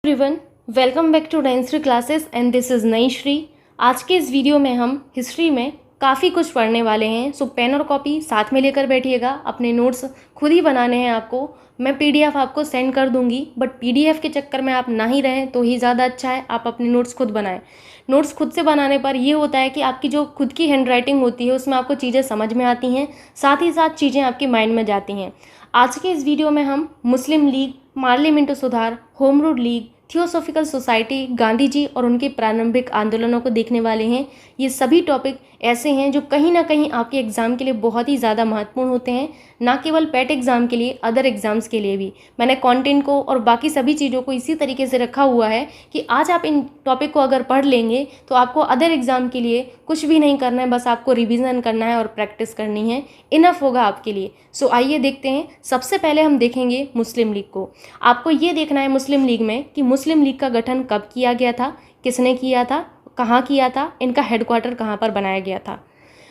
Everyone, welcome back to dance classes and this is Nai Shri. आज के इस वीडियो में हम हिस्ट्री में काफ़ी कुछ पढ़ने वाले हैं। सो पेन और कॉपी साथ में लेकर बैठिएगा। अपने नोट्स खुद ही बनाने हैं आपको। मैं पीडीएफ आपको सेंड कर दूंगी, बट पीडीएफ के चक्कर में आप ना ही रहें तो ही ज़्यादा अच्छा है। आप अपने नोट्स खुद बनाएं। नोट्स खुद से बनाने पर ये होता है कि आपकी जो खुद की हैंड राइटिंग होती है उसमें आपको चीज़ें समझ में आती हैं, साथ ही साथ चीज़ें आपके माइंड में जाती हैं। आज के इस वीडियो में हम मुस्लिम लीग, पार्लियामेंट सुधार, होम रूल लीग, थियोसॉफिकल सोसाइटी, गांधी जी और उनके प्रारंभिक आंदोलनों को देखने वाले हैं। ये सभी टॉपिक ऐसे हैं जो कहीं ना कहीं आपके एग्ज़ाम के लिए बहुत ही ज़्यादा महत्वपूर्ण होते हैं, ना केवल पेट एग्ज़ाम के लिए, अदर एग्ज़ाम्स के लिए भी। मैंने कंटेंट को और बाकी सभी चीज़ों को इसी तरीके से रखा हुआ है कि आज आप इन टॉपिक को अगर पढ़ लेंगे तो आपको अदर एग्ज़ाम के लिए कुछ भी नहीं करना है, बस आपको रिविज़न करना है और प्रैक्टिस करनी है। इनफ होगा आपके लिए। सो आइए देखते हैं। सबसे पहले हम देखेंगे मुस्लिम लीग को। आपको ये देखना है मुस्लिम लीग में कि मुस्लिम लीग का गठन कब किया गया था, किसने किया था, कहाँ किया था, इनका हेडक्वार्टर कहाँ पर बनाया गया था।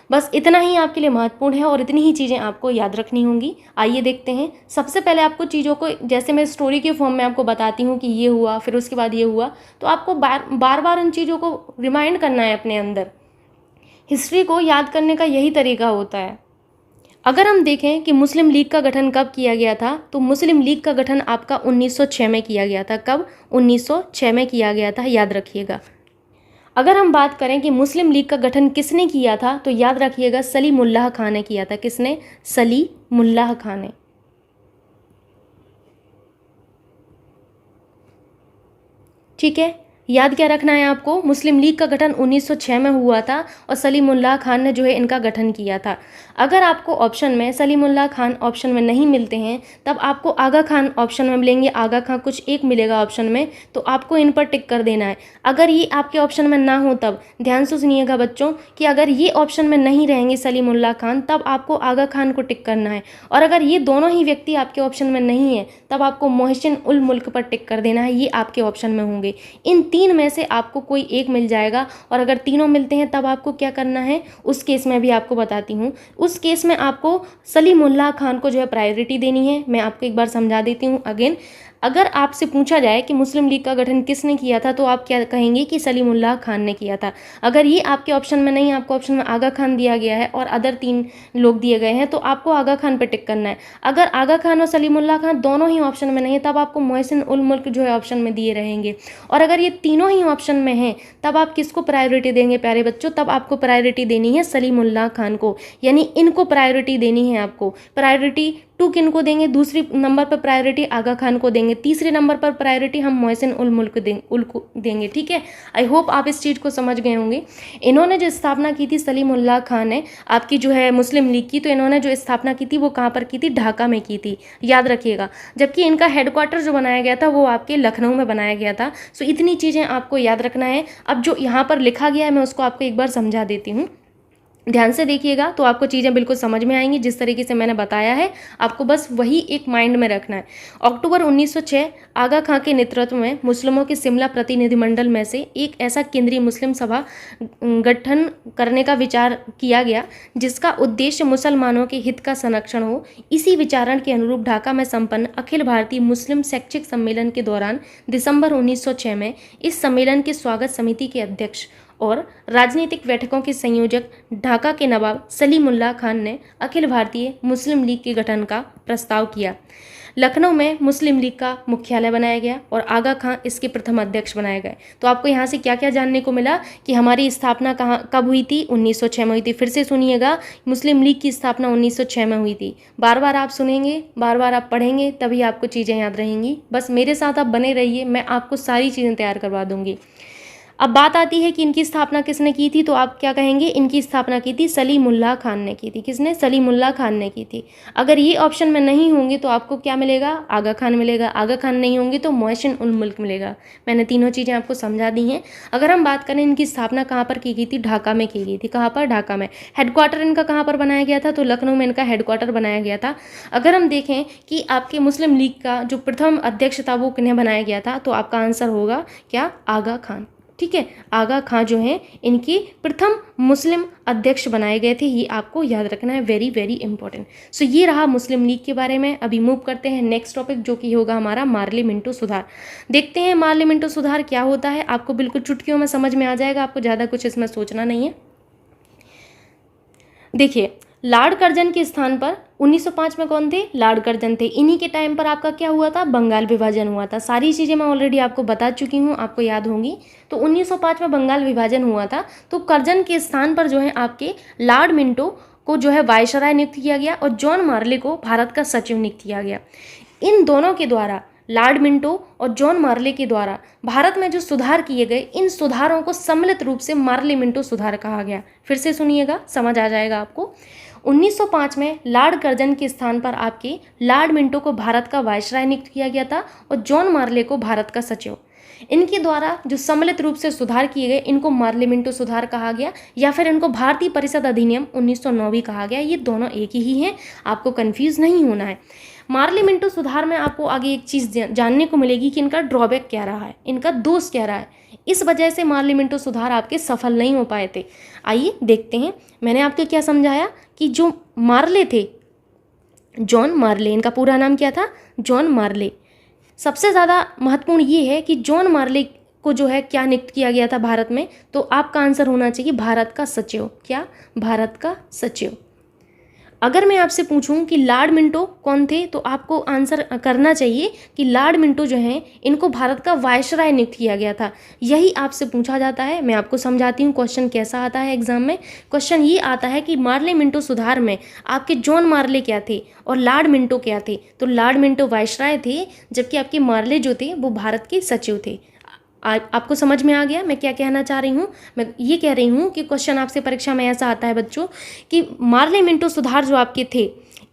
बस इतना ही आपके लिए महत्वपूर्ण है और इतनी ही चीज़ें आपको याद रखनी होंगी। आइए देखते हैं। सबसे पहले आपको चीज़ों को, जैसे मैं स्टोरी के फॉर्म में आपको बताती हूँ कि ये हुआ, फिर उसके बाद ये हुआ, तो आपको बार बार उन चीज़ों को रिमाइंड करना है अपने अंदर। हिस्ट्री को याद करने का यही तरीका होता है। अगर हम देखें कि मुस्लिम लीग का गठन कब किया गया था, तो मुस्लिम लीग का गठन आपका 1906 में किया गया था। कब? 1906 में किया गया था, याद रखिएगा। अगर हम बात करें कि मुस्लिम लीग का गठन किसने किया था, तो याद रखिएगा सलीमुल्लाह खान ने किया था। किसने? सलीमुल्लाह खान ने। ठीक है, याद क्या रखना है आपको? मुस्लिम लीग का गठन 1906 में हुआ था और सलीमुल्लाह खान ने जो है इनका गठन किया था। अगर आपको ऑप्शन में सलीमुल्लाह खान ऑप्शन में नहीं मिलते हैं, तब आपको आगा खान ऑप्शन में मिलेंगे। आगा खान कुछ एक मिलेगा ऑप्शन में, तो आपको इन पर टिक कर देना है। अगर ये आपके ऑप्शन में ना हो, तब ध्यान से सुनिएगा बच्चों कि अगर ये ऑप्शन में नहीं रहेंगे सलीमुल्लाह खान, तब आपको आगा खान को टिक करना है। और अगर ये दोनों ही व्यक्ति आपके ऑप्शन में नहीं है, तब आपको मोहसिन उल मुल्क पर टिक कर देना है। ये आपके ऑप्शन में होंगे। इन तीन में से आपको कोई एक मिल जाएगा, और अगर तीनों मिलते हैं तब आपको क्या करना है, उस केस में भी आपको बताती हूँ। उस केस में आपको सलीमुल्लाह खान को जो है प्रायोरिटी देनी है। मैं आपको एक बार समझा देती हूँ अगेन। अगर आपसे पूछा जाए कि मुस्लिम लीग का गठन किसने किया था, तो आप क्या कहेंगे कि सलीमुल्लाह खान ने किया था। अगर ये आपके ऑप्शन में नहीं, आपको ऑप्शन में आगा खान दिया गया है और अदर तीन लोग दिए गए हैं, तो आपको आगा खान पर टिक करना है। अगर आगा खान और सलीमुल्लाह खान दोनों ही ऑप्शन में नहीं है, तब आपको मोहसिन उल मुल्क जो है ऑप्शन में दिए रहेंगे। और अगर ये तीनों ही ऑप्शन में हैं, तब आप किसको प्रायोरिटी देंगे प्यारे बच्चों? तब आपको प्रायोरिटी देनी है सलीमुल्लाह खान को, यानी इनको प्रायोरिटी देनी है आपको। प्रायोरिटी 2 किनको देंगे? दूसरी नंबर पर प्रायोरिटी आगा खान को देंगे, तीसरे नंबर पर प्रायोरिटी हम मोहसिन उल मुल्क देंगे। ठीक है, आई होप आप इस चीज़ को समझ गए होंगे। इन्होंने जो स्थापना की थी, सलीमुल्लाह खान ने, आपकी जो है मुस्लिम लीग की, तो इन्होंने जो स्थापना की थी वो कहाँ पर की थी? ढाका में की थी, याद रखिएगा। जबकि इनका हेडक्वार्टर जो बनाया गया था वो आपके लखनऊ में बनाया गया था। सो इतनी चीज़ें आपको याद रखना है। अब जो यहाँ पर लिखा गया है मैं उसको आपको एक बार समझा देती हूँ। ध्यान से देखिएगा तो आपको चीज़ें बिल्कुल समझ में आएंगी। जिस तरीके से मैंने बताया है, आपको बस वही एक माइंड में रखना है। अक्टूबर 1906 आगा खां के नेतृत्व में मुस्लिमों के शिमला प्रतिनिधिमंडल में से एक ऐसा केंद्रीय मुस्लिम सभा गठन करने का विचार किया गया, जिसका उद्देश्य मुसलमानों के हित का संरक्षण हो। इसी विचारण के अनुरूप ढाका में संपन्न अखिल भारतीय मुस्लिम शैक्षिक सम्मेलन के दौरान दिसंबर 1906 में इस सम्मेलन के स्वागत समिति के अध्यक्ष और राजनीतिक बैठकों के संयोजक ढाका के नवाब सलीमुल्लाह खान ने अखिल भारतीय मुस्लिम लीग के गठन का प्रस्ताव किया। लखनऊ में मुस्लिम लीग का मुख्यालय बनाया गया और आगा खां इसके प्रथम अध्यक्ष बनाए गए। तो आपको यहाँ से क्या क्या जानने को मिला कि हमारी स्थापना कब हुई थी? 1906 में हुई थी। फिर से सुनिएगा, मुस्लिम लीग की स्थापना 1906 में हुई थी। बार बार आप सुनेंगे, बार बार आप पढ़ेंगे, तभी आपको चीज़ें याद रहेंगी। बस मेरे साथ आप बने रहिए, मैं आपको सारी चीज़ें तैयार करवा दूंगी। अब बात आती है कि इनकी स्थापना किसने की थी, तो आप क्या कहेंगे? इनकी स्थापना की थी सलीमुल्लाह खान ने की थी। किसने? सलीमुल्लाह खान ने की थी। अगर ये ऑप्शन में नहीं होंगे तो आपको क्या मिलेगा? आगा खान मिलेगा। आगा खान नहीं होंगे तो मोहसिन उल मुल्क मिलेगा। मैंने तीनों चीज़ें आपको समझा दी हैं। अगर हम बात करें इनकी स्थापना कहाँ पर की गई थी? ढाका में की गई थी। कहाँ पर? ढाका में। हेडक्वार्टर इनका कहाँ पर बनाया गया था? तो लखनऊ में इनका हेडक्वार्टर बनाया गया था। अगर हम देखें कि आपके मुस्लिम लीग का जो प्रथम अध्यक्ष था वो किन्हें बनाया गया था, तो आपका आंसर होगा क्या? आगा खान। ठीक है, आगा खां जो हैं इनके प्रथम मुस्लिम अध्यक्ष बनाए गए थे, ये आपको याद रखना है, वेरी वेरी इंपॉर्टेंट। सो ये रहा मुस्लिम लीग के बारे में। अभी मूव करते हैं नेक्स्ट टॉपिक जो कि होगा हमारा मार्ली मिंटो सुधार। देखते हैं मार्ली मिंटो सुधार क्या होता है, आपको बिल्कुल चुटकियों में समझ में आ जाएगा, आपको ज़्यादा कुछ इसमें सोचना नहीं है। देखिए, लॉर्ड कर्जन के स्थान पर 1905 में कौन थे? लॉर्ड कर्जन थे। इन्हीं के टाइम पर आपका क्या हुआ था? बंगाल विभाजन हुआ था। सारी चीज़ें मैं ऑलरेडी आपको बता चुकी हूँ, आपको याद होंगी। तो 1905 में बंगाल विभाजन हुआ था, तो कर्जन के स्थान पर जो है आपके लॉर्ड मिंटो को जो है वायसराय नियुक्त किया गया और जॉन मार्ले को भारत का सचिव नियुक्त किया गया। इन दोनों के द्वारा, लॉर्ड मिंटो और जॉन मार्ले के द्वारा भारत में जो सुधार किए गए, इन सुधारों को सम्मिलित रूप से मार्ली मिंटो सुधार कहा गया। फिर से सुनिएगा, समझ आ जाएगा आपको। 1905 में लॉर्ड कर्जन के स्थान पर आपके लॉर्ड मिंटो को भारत का वायसराय नियुक्त किया गया था और जॉन मार्ले को भारत का सचिव। इनके द्वारा जो सम्मिलित रूप से सुधार किए गए, इनको मार्ली मिंटो सुधार कहा गया, या फिर इनको भारतीय परिषद अधिनियम 1909 भी कहा गया। ये दोनों एक ही हैं, आपको कंफ्यूज नहीं होना है। मार्ली मिंटो सुधार में आपको आगे एक चीज़ जानने को मिलेगी कि इनका ड्रॉबैक क्या रहा है, इनका दोष क्या रहा है, इस वजह से मार्ली मिंटो सुधार आपके सफल नहीं हो पाए थे। आइए देखते हैं, मैंने आपको क्या समझाया कि जो मार्ले थे, जॉन मार्ले, इनका पूरा नाम क्या था? जॉन मार्ले। सबसे ज़्यादा महत्वपूर्ण ये है कि जॉन मार्ले को जो है क्या नियुक्त किया गया था भारत में, तो आपका आंसर होना चाहिए भारत का सचिव। क्या? भारत का सचिव। अगर मैं आपसे पूछूं कि लॉर्ड मिंटो कौन थे, तो आपको आंसर करना चाहिए कि लॉर्ड मिंटो जो हैं इनको भारत का वायसराय नियुक्त किया गया था। यही आपसे पूछा जाता है। मैं आपको समझाती हूँ क्वेश्चन कैसा आता है एग्जाम में। क्वेश्चन ये आता है कि मार्ले मिंटो सुधार में आपके जॉन मार्ले क्या थे और लॉर्ड मिंटो क्या थे। तो लॉर्ड मिंटो वायसराय थे, जबकि आपके मार्ले जो थे वो भारत के सचिव थे। आपको समझ में आ गया मैं क्या कहना चाह रही हूँ? मैं ये कह रही हूँ कि क्वेश्चन आपसे परीक्षा में ऐसा आता है बच्चों कि मार्ले मिंटो सुधार जो आपके थे,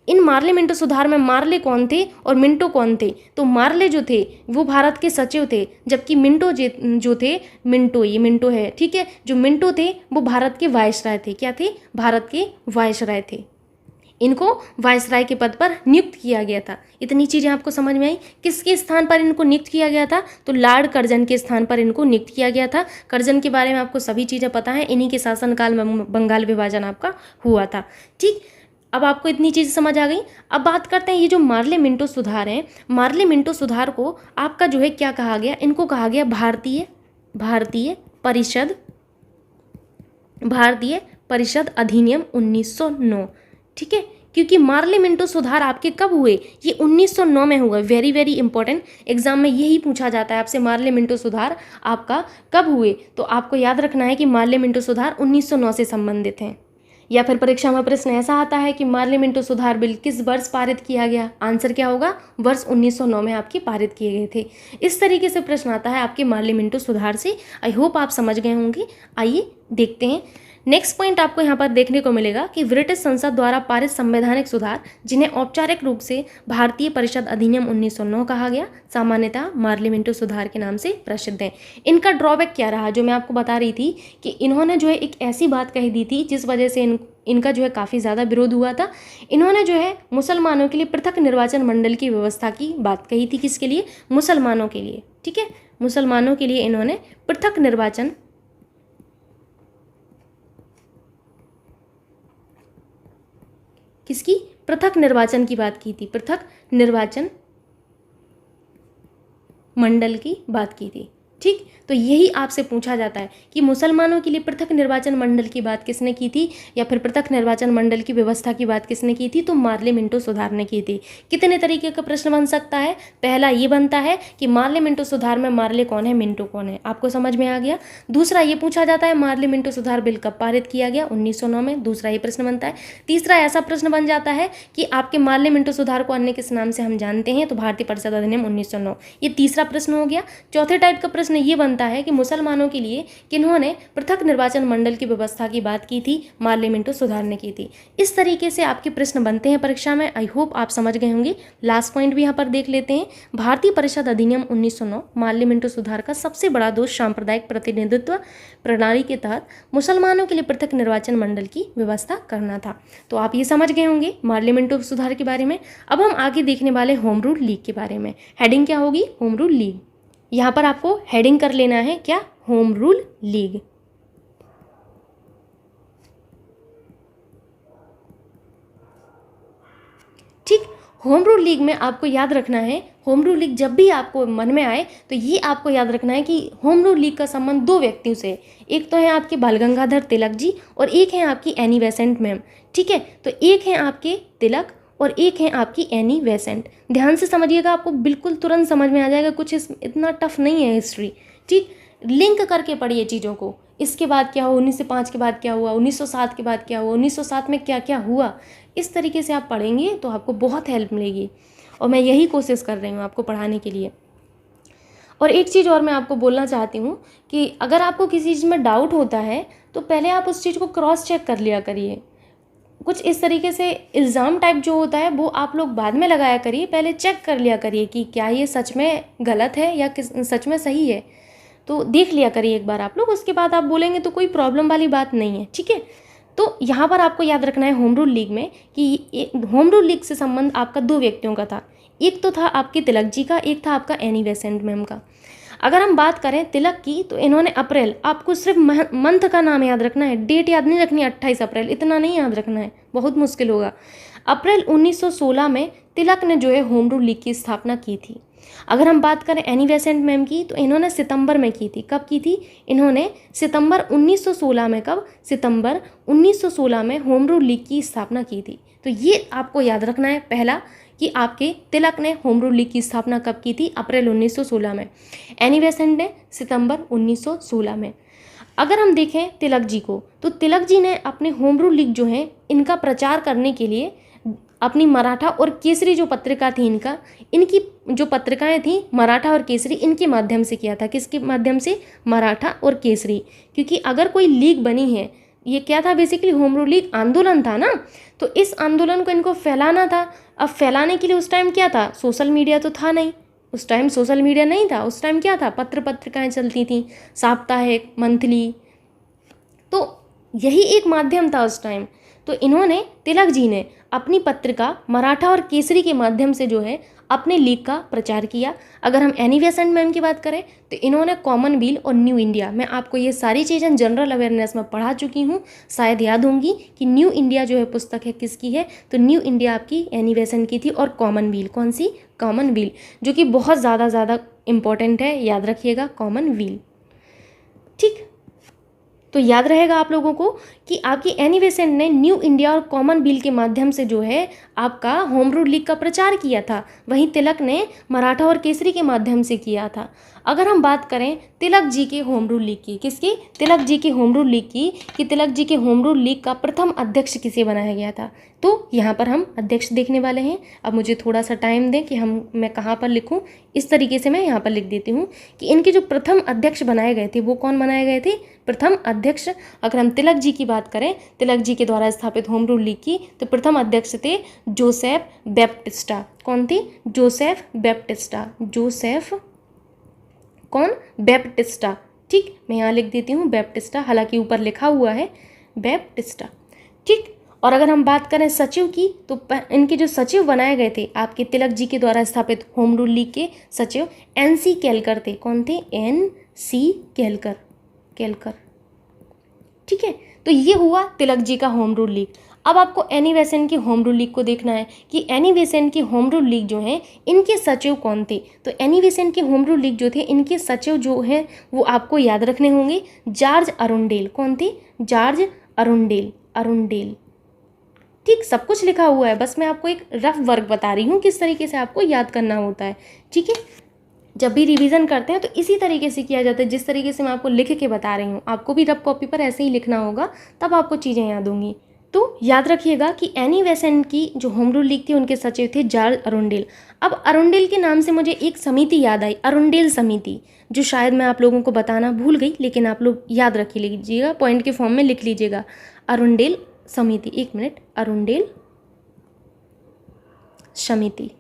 इन मार्ले मिंटो सुधार में मार्ले कौन थे और मिंटो कौन थे? तो मार्ले जो थे वो भारत के सचिव थे, जबकि मिंटो जो थे, मिंटो, ये मिंटो है, ठीक है, जो मिंटो थे वो भारत के वायसराय थे। क्या थे? भारत के वायसराय थे। इनको वायसराय के पद पर नियुक्त किया गया था। इतनी चीज़ें आपको समझ में आई। किसके स्थान पर इनको नियुक्त किया गया था? तो लॉर्ड कर्जन के स्थान पर इनको नियुक्त किया गया था। कर्जन के बारे में आपको सभी चीज़ें पता है, इन्हीं के शासनकाल में बंगाल विभाजन आपका हुआ था। ठीक, अब आपको इतनी चीज़ समझ आ गई। अब बात करते हैं ये जो मार्ले मिंटो सुधार है, मार्ले मिंटो सुधार को आपका जो है क्या कहा गया? इनको कहा गया भारतीय परिषद अधिनियम 1909। ठीक है, क्योंकि मार्ले मिंटो सुधार आपके कब हुए? ये 1909 में हुआ। वेरी वेरी इंपॉर्टेंट, एग्जाम में यही पूछा जाता है आपसे, मार्ले मिंटो सुधार आपका कब हुए? तो आपको याद रखना है कि मार्ले मिंटो सुधार 1909 से संबंधित हैं। या फिर परीक्षा में प्रश्न ऐसा आता है कि मार्ले मिंटो सुधार बिल किस वर्ष पारित किया गया? आंसर क्या होगा? वर्ष 1909 में आपके पारित किए गए थे। इस तरीके से प्रश्न आता है आपके मार्ले मिंटो सुधार से। आई होप आप समझ गए होंगे। आइए देखते हैं नेक्स्ट पॉइंट। आपको यहाँ पर देखने को मिलेगा कि ब्रिटिश संसद द्वारा पारित संवैधानिक सुधार, जिन्हें औपचारिक रूप से भारतीय परिषद अधिनियम 1909 कहा गया, सामान्यतः मार्ले मिंटो सुधार के नाम से प्रसिद्ध हैं। इनका ड्रॉबैक क्या रहा? जो मैं आपको बता रही थी कि इन्होंने जो है एक ऐसी बात कही दी थी जिस वजह से इनका जो है काफ़ी ज़्यादा विरोध हुआ था। इन्होंने जो है मुसलमानों के लिए पृथक निर्वाचन मंडल की व्यवस्था की बात कही थी। किसके लिए? मुसलमानों के लिए। ठीक है, मुसलमानों के लिए इन्होंने पृथक निर्वाचन किसकी? पृथक निर्वाचन की बात की थी, पृथक निर्वाचन मंडल की बात की थी। ठीक, तो यही आपसे पूछा जाता है कि मुसलमानों के लिए पृथक निर्वाचन मंडल की बात किसने की थी, या फिर पृथक निर्वाचन मंडल की व्यवस्था की बात किसने की थी? तो मार्ले मिंटो सुधार ने की थी। कितने तरीके का प्रश्न बन सकता है? पहला ये बनता है कि मार्ले मिंटो सुधार में मार्ले कौन है, मिंटो कौन है, आपको समझ में आ गया। दूसरा ये पूछा जाता है मार्ले मिंटो सुधार बिल कब पारित किया गया? 1909 में। दूसरा ये प्रश्न बनता है। तीसरा ऐसा प्रश्न बन जाता है कि आपके मार्ले मिंटो सुधार को अन्य किस नाम से हम जानते हैं? तो भारतीय परिषद अधिनियम 1909। ये तीसरा प्रश्न हो गया। चौथे टाइप का प्रश्न ये बनता है कि मुसलमानों के लिए किन्होंने पृथक निर्वाचन मंडल की व्यवस्था की बात की थी? मार्ले मिंटो सुधार ने की थी। इस तरीके से आपके प्रश्न बनते हैं परीक्षा में। आई होप आप समझ गए होंगे। लास्ट पॉइंट भी यहाँ पर देख लेते हैं। भारतीय परिषद अधिनियम 1909, मार्ले मिंटो सुधार का सबसे बड़ा दोष सांप्रदायिक प्रतिनिधित्व प्रणाली के तहत मुसलमानों के लिए पृथक निर्वाचन मंडल की व्यवस्था करना था। तो आप ये समझ गए होंगे मार्ले मिंटो सुधार के बारे में। अब हम आगे देखने वाले होम रूल लीग के बारे में। हेडिंग क्या होगी? Home Rule league. यहाँ पर आपको हेडिंग कर लेना है क्या, होम रूल लीग। ठीक, होम रूल लीग में आपको याद रखना है, होम रूल लीग जब भी आपको मन में आए तो ये आपको याद रखना है कि होम रूल लीग का संबंध दो व्यक्तियों से है। एक तो है आपके बाल गंगाधर तिलक जी और एक है आपकी एनी बेसेंट मैम। ठीक है, तो एक है आपके तिलक और एक है आपकी एनी बेसेंट। ध्यान से समझिएगा, आपको बिल्कुल तुरंत समझ में आ जाएगा, कुछ इतना टफ नहीं है हिस्ट्री। ठीक, लिंक करके पढ़िए चीज़ों को, इसके बाद क्या हुआ, 1905 के बाद क्या हुआ, 1907 के बाद क्या हुआ, 1907 में क्या क्या हुआ, इस तरीके से आप पढ़ेंगे तो आपको बहुत हेल्प मिलेगी और मैं यही कोशिश कर रही हूँ आपको पढ़ाने के लिए। और एक चीज़ और मैं आपको बोलना चाहती हूँ कि अगर आपको किसी चीज़ में डाउट होता है तो पहले आप उस चीज़ को क्रॉस चेक कर लिया करिए। कुछ इस तरीके से इल्ज़ाम टाइप जो होता है वो आप लोग बाद में लगाया करिए, पहले चेक कर लिया करिए कि क्या ये सच में गलत है या सच में सही है। तो देख लिया करिए एक बार आप लोग, उसके बाद आप बोलेंगे तो कोई प्रॉब्लम वाली बात नहीं है। ठीक है, तो यहाँ पर आपको याद रखना है होम रूल लीग में कि होम रूल लीग से संबंध आपका दो व्यक्तियों का था। एक तो था आपके तिलक जी का, एक था आपका एनी बेसेंट मैम का। अगर हम बात करें तिलक की तो इन्होंने अप्रैल, आपको सिर्फ मंथ का नाम याद रखना है, डेट याद नहीं रखनी, 28 अप्रैल, इतना नहीं याद रखना है, बहुत मुश्किल होगा। अप्रैल 1916 में तिलक ने जो है होम रूल लीग की स्थापना की थी। अगर हम बात करें एनी बेसेंट मैम की तो इन्होंने सितंबर में की थी। कब की थी इन्होंने, सितंबर 1916 में। कब, सितंबर 1916 में होम रूल लीग की स्थापना की थी। तो ये आपको याद रखना है पहला कि आपके तिलक ने होम रूल लीग की स्थापना कब की थी, अप्रैल 1916 में। एनी बेसेंट ने सितंबर 1916 में। अगर हम देखें तिलक जी को तो तिलक जी ने अपने होम रूल लीग जो है इनका प्रचार करने के लिए अपनी मराठा और केसरी जो पत्रिका थी इनकी जो पत्रिकाएं थी मराठा और केसरी, इनके माध्यम से किया था। किसके माध्यम से, मराठा और केसरी। क्योंकि अगर कोई लीग बनी है, ये क्या था बेसिकली, होम रूल लीग आंदोलन था ना, तो इस आंदोलन को इनको फैलाना था। अब फैलाने के लिए उस टाइम क्या था, सोशल मीडिया तो था नहीं, उस टाइम सोशल मीडिया नहीं था, उस टाइम क्या था, पत्रिकाएं चलती थी, साप्ताहिक, मंथली, तो यही एक माध्यम था उस टाइम। तो इन्होंने, तिलक जी ने अपनी पत्रिका मराठा और केसरी के माध्यम से जो है अपने लीग का प्रचार किया। अगर हम एनी बेसेंट मैम की बात करें तो इन्होंने कॉमनवेल्थ और न्यू इंडिया, मैं आपको ये सारी चीज़ें जनरल अवेयरनेस में पढ़ा चुकी हूँ, शायद याद होंगी कि न्यू इंडिया जो है पुस्तक है किसकी है, तो न्यू इंडिया आपकी एनी बेसेंट की थी। और कॉमनवेल्थ, कौन सी, कॉमनवेल्थ, जो कि बहुत ज़्यादा इंपॉर्टेंट है, याद रखिएगा कॉमनवेल्थ। ठीक, तो याद रहेगा आप लोगों को कि आपकी एनी बेसेंट ने न्यू इंडिया और कॉमनवेल्थ के माध्यम से जो है आपका होम रूल लीग का प्रचार किया था। वहीं तिलक ने मराठा और केसरी के माध्यम से किया था। अगर हम बात करें तिलक जी के होम रूल लीग की, किसकी, तिलक जी के होम रूल लीग की, कि तिलक जी के होम रूल लीग का प्रथम अध्यक्ष किसे बनाया गया था, तो यहाँ पर हम अध्यक्ष देखने वाले हैं। अब मुझे थोड़ा सा टाइम दें कि मैं कहाँ पर लिखूँ, इस तरीके से मैं यहाँ पर लिख देती हूँ कि इनके जो प्रथम अध्यक्ष बनाए गए थे वो कौन बनाए गए थे, प्रथम अध्यक्ष। अगर हम तिलक जी की बात करें, तिलक जी के द्वारा स्थापित होम रूल लीग की, तो प्रथम अध्यक्ष थे जोसेफ बैप्टिस्टा। कौन थे, जोसेफ बैप्टिस्टा, जोसेफ कौन, बैप्टिस्टा। ठीक, मैं यहाँ लिख देती हूँ बैप्टिस्टा, हालांकि ऊपर लिखा हुआ है बैप्टिस्टा। ठीक, और अगर हम बात करें सचिव की तो इनके जो सचिव बनाए गए थे आपके तिलक जी के द्वारा स्थापित होम रूल लीग के सचिव NC केलकर थे। कौन थे, NC केलकर। ठीक है, तो ये हुआ तिलक जी का होम रूल लीग। अब आपको एनी बेसेंट की होम रूल लीग को देखना है कि एनी बेसेंट की होम रूल लीग जो है इनके सचिव कौन थे। तो एनी बेसेंट की होम रूल लीग जो थे इनके सचिव जो हैं वो आपको याद रखने होंगे, जॉर्ज अरुंडेल। कौन थे, जॉर्ज अरुंडेल। ठीक, सब कुछ लिखा हुआ है, बस मैं आपको एक रफ वर्क बता रही हूँ किस तरीके से आपको याद करना होता है। ठीक है, जब भी रिवीजन करते हैं तो इसी तरीके से किया जाता है, जिस तरीके से मैं आपको लिख के बता रही हूँ। आपको भी रफ कॉपी पर ऐसे ही लिखना होगा, तब आपको चीज़ें याद होंगी। तो याद रखिएगा कि एनी बेसेंट की जो होम रूल लीग थी उनके सचिव थे जॉर्ज अरुंडेल। अब अरुंडेल के नाम से मुझे एक समिति याद आई, अरुंडेल समिति, जो शायद मैं आप लोगों को बताना भूल गई, लेकिन आप लोग याद रख लीजिएगा, पॉइंट के फॉर्म में लिख लीजिएगा, अरुंडेल समिति। एक मिनट, अरुंडेल समिति।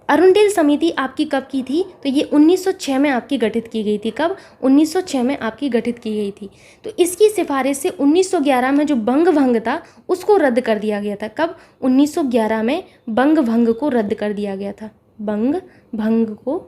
अरुंडेल समिति आपकी कब की थी, तो ये 1906 में आपकी गठित की गई थी। कब, 1906 में आपकी गठित की गई थी। तो इसकी सिफारिश से 1911 में जो बंग भंग था उसको रद्द कर दिया गया था। कब, 1911 में बंग भंग को रद्द कर दिया गया था, बंग भंग को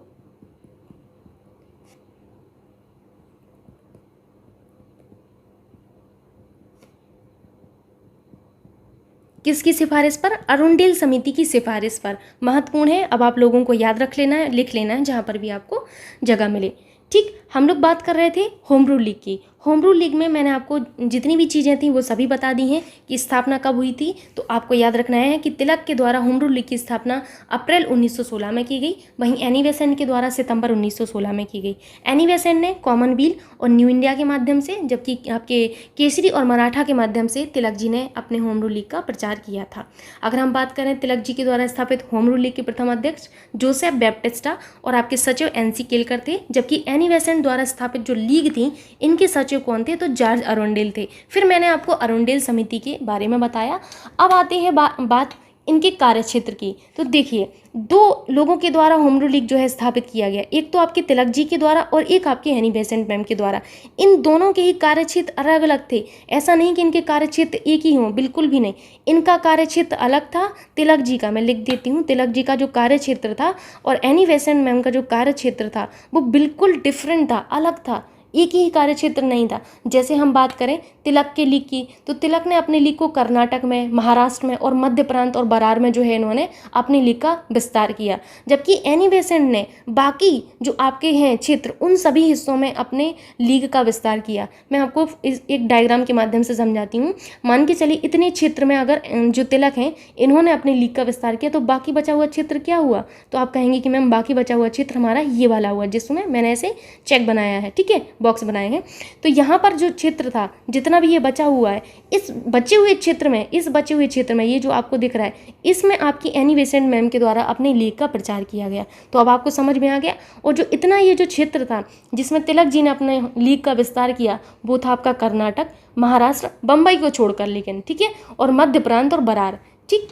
किसकी सिफारिश पर? अरुणडेल समिति की सिफारिश पर। महत्वपूर्ण है, अब आप लोगों को याद रख लेना है, लिख लेना है जहाँ पर भी आपको जगह मिले। ठीक, हम लोग बात कर रहे थे होम रूल लीग की। होम रूल लीग में मैंने आपको जितनी भी चीज़ें थी वो सभी बता दी हैं कि स्थापना कब हुई थी। तो आपको याद रखना है कि तिलक के द्वारा होम रूल लीग की स्थापना अप्रैल 1916 में की गई। वहीं एनी बेसेंट के द्वारा सितंबर 1916 में की गई। एनी बेसेंट ने कॉमनवेल्थ और न्यू इंडिया के माध्यम से, जबकि आपके केसरी और मराठा के माध्यम से तिलक जी ने अपने होम रूल लीग का प्रचार किया था। अगर हम बात करें तिलक जी के द्वारा स्थापित होम रूल लीग के प्रथम अध्यक्ष जोसेफ बैप्टिस्टा और आपके सचिव एनसी केलकर थे, जबकि एनी बेसेंट द्वारा स्थापित जो लीग थी इनके सचिव कौन थे? तो जॉर्ज अरुणडेल थे। फिर मैंने आपको अरुणडेल समिति के बारे में बताया। अब आते हैं बात इनके कार्यक्षेत्र की। तो देखिए, दो लोगों के द्वारा होम रूल लीग जो है स्थापित किया गया, एक तो आपके तिलक जी के द्वारा और एक आपके एनी बेसेंट मैम के द्वारा। इन दोनों के ही कार्यक्षेत्र अलग अलग थे। ऐसा नहीं कि इनके कार्यक्षेत्र एक ही हों, बिल्कुल भी नहीं। इनका कार्यक्षेत्र अलग था। तिलक जी का मैं लिख देती हूँ, तिलक जी का जो कार्यक्षेत्र था और एनी बेसेंट मैम का जो कार्यक्षेत्र था वो बिल्कुल डिफरेंट था, अलग था, एक ही कार्यक्षेत्र नहीं था। जैसे हम बात करें तिलक के लीग की, तो तिलक ने अपने लीग को कर्नाटक में, महाराष्ट्र में और मध्य प्रांत और बरार में जो है इन्होंने अपनी लीग का विस्तार किया, जबकि एनी बेसेंट ने बाकी जो आपके हैं क्षेत्र उन सभी हिस्सों में अपने लीग का विस्तार किया। मैं आपको एक डायग्राम के माध्यम से समझाती हूँ। मान के चलिए इतने क्षेत्र में अगर जो तिलक हैं इन्होंने अपनी लीग का विस्तार किया, तो बाकी बचा हुआ क्षेत्र क्या हुआ? तो आप कहेंगे कि मैम बाकी बचा हुआ क्षेत्र हमारा ये वाला हुआ, जिसमें मैंने ऐसे चेक बनाया है, ठीक है, बॉक्स बनाए हैं। तो यहाँ पर जो क्षेत्र था, जितना भी ये बचा हुआ है, इस बचे हुए क्षेत्र में ये जो आपको दिख रहा है, इसमें आपकी एनी बेसेंट मैम के द्वारा अपनी लीग का प्रचार किया गया। तो अब आपको समझ में आ गया। और जो इतना ये जो क्षेत्र था जिसमें तिलक जी ने अपने लीग का विस्तार किया, वो था आपका कर्नाटक, महाराष्ट्र, बम्बई को छोड़कर, लेकिन ठीक है, और मध्य प्रांत और बरार। ठीक,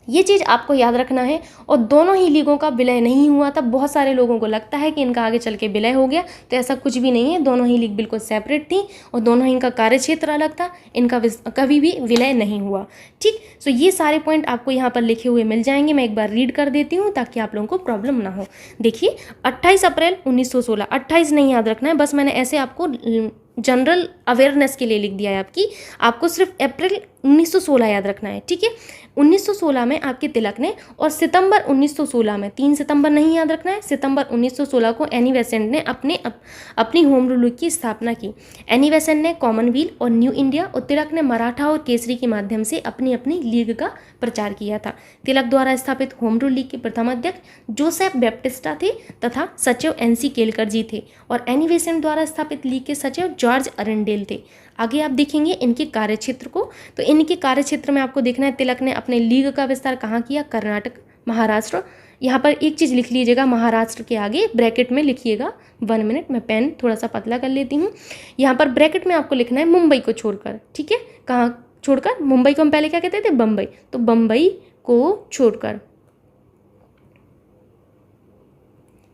ये चीज़ आपको याद रखना है। और दोनों ही लीगों का विलय नहीं हुआ था। बहुत सारे लोगों को लगता है कि इनका आगे चल के विलय हो गया, तो ऐसा कुछ भी नहीं है। दोनों ही लीग बिल्कुल सेपरेट थी और दोनों ही इनका कार्यक्षेत्र अलग था। इनका कभी भी विलय नहीं हुआ। ठीक, तो ये सारे पॉइंट आपको यहाँ पर लिखे हुए मिल जाएंगे। मैं एक बार रीड कर देती हूँ ताकि आप लोगों को प्रॉब्लम ना हो। देखिए, 28 अप्रैल 1916, 28 नहीं याद रखना है, बस मैंने ऐसे आपको जनरल अवेयरनेस के लिए लिख दिया है। आपको सिर्फ अप्रैल 1916 याद रखना है, ठीक है। 1916 में आपके तिलक ने, और सितंबर 1916 में, 3 सितंबर नहीं याद रखना है, सितंबर 1916 को एनी बेसेंट ने अपनी होम रूल की स्थापना की। एनी बेसेंट ने कॉमनवेल्थ और न्यू इंडिया, और तिलक ने मराठा और केसरी के माध्यम से अपनी अपनी लीग का प्रचार किया था। तिलक द्वारा स्थापित होम रूल लीग के प्रथम अध्यक्ष जोसेफ बैप्टिस्टा थे तथा सचिव एनसी केलकर जी थे, और एनी बेसेंट द्वारा स्थापित लीग के सचिव जॉर्ज अरुणडेल थे। आगे आप देखेंगे इनके कार्यक्षेत्र को, तो इनके कार्यक्षेत्र में आपको देखना है तिलक ने अपने लीग का विस्तार कहाँ किया? कर्नाटक, महाराष्ट्र। यहाँ पर एक चीज़ लिख लीजिएगा, महाराष्ट्र के आगे ब्रैकेट में लिखिएगा। 1 मिनट, मैं पेन थोड़ा सा पतला कर लेती हूँ। यहाँ पर ब्रैकेट में आपको लिखना है मुंबई को छोड़कर, ठीक है। कहाँ छोड़कर? मुंबई को हम पहले क्या कहते थे? बम्बई। तो बम्बई को छोड़कर,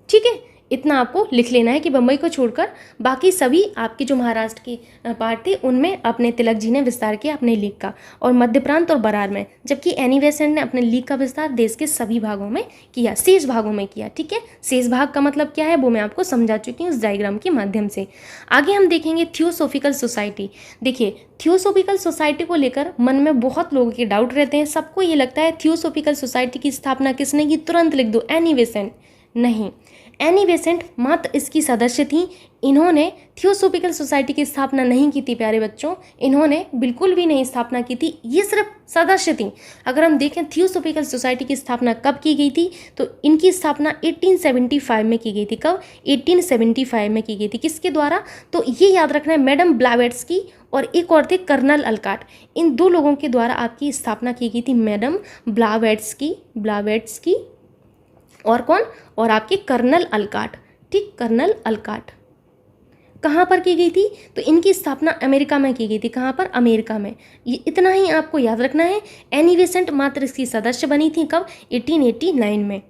ठीक है। इतना आपको लिख लेना है कि बम्बई को छोड़कर बाकी सभी आपके जो महाराष्ट्र की पार्ट थे उनमें अपने तिलक जी ने विस्तार किया अपने लीग का, और मध्य प्रांत और बरार में, जबकि एनी बेसेंट ने अपने लीग का विस्तार देश के सभी भागों में किया, शेष भागों में किया, ठीक है। शेष भाग का मतलब क्या है वो मैं आपको समझा चुकी हूँ उस डायग्राम के माध्यम से। आगे हम देखेंगे थियोसॉफिकल सोसाइटी। देखिए, थियोसॉफिकल सोसाइटी को लेकर मन में बहुत लोगों के डाउट रहते हैं। सबको ये लगता है थियोसॉफिकल सोसाइटी की स्थापना किसने की? तुरंत लिख दो एनी बेसेंट। नहीं, एनी बेसेंट मात्र इसकी सदस्य थी। इन्होंने थियोसॉफिकल सोसाइटी की स्थापना नहीं की थी प्यारे बच्चों, इन्होंने बिल्कुल भी नहीं स्थापना की थी, ये सिर्फ सदस्य थी। अगर हम देखें थियोसॉफिकल सोसाइटी की स्थापना कब की गई थी, तो इनकी स्थापना 1875 में की गई थी। कब? 1875 में की गई थी। किसके द्वारा? तो ये याद रखना है, मैडम ब्लावेट्स्की और एक और थे कर्नल अलकाट। इन दो लोगों के द्वारा आपकी स्थापना की गई थी, मैडम ब्लावेट्स्की और कौन? और आपके कर्नल अलकाट, ठीक, कर्नल अलकाट। कहाँ पर की गई थी? तो इनकी स्थापना अमेरिका में की गई थी। कहाँ पर? अमेरिका में। ये इतना ही आपको याद रखना है। एनी बेसेंट मात्र इसकी सदस्य बनी थी कब? 1889 में।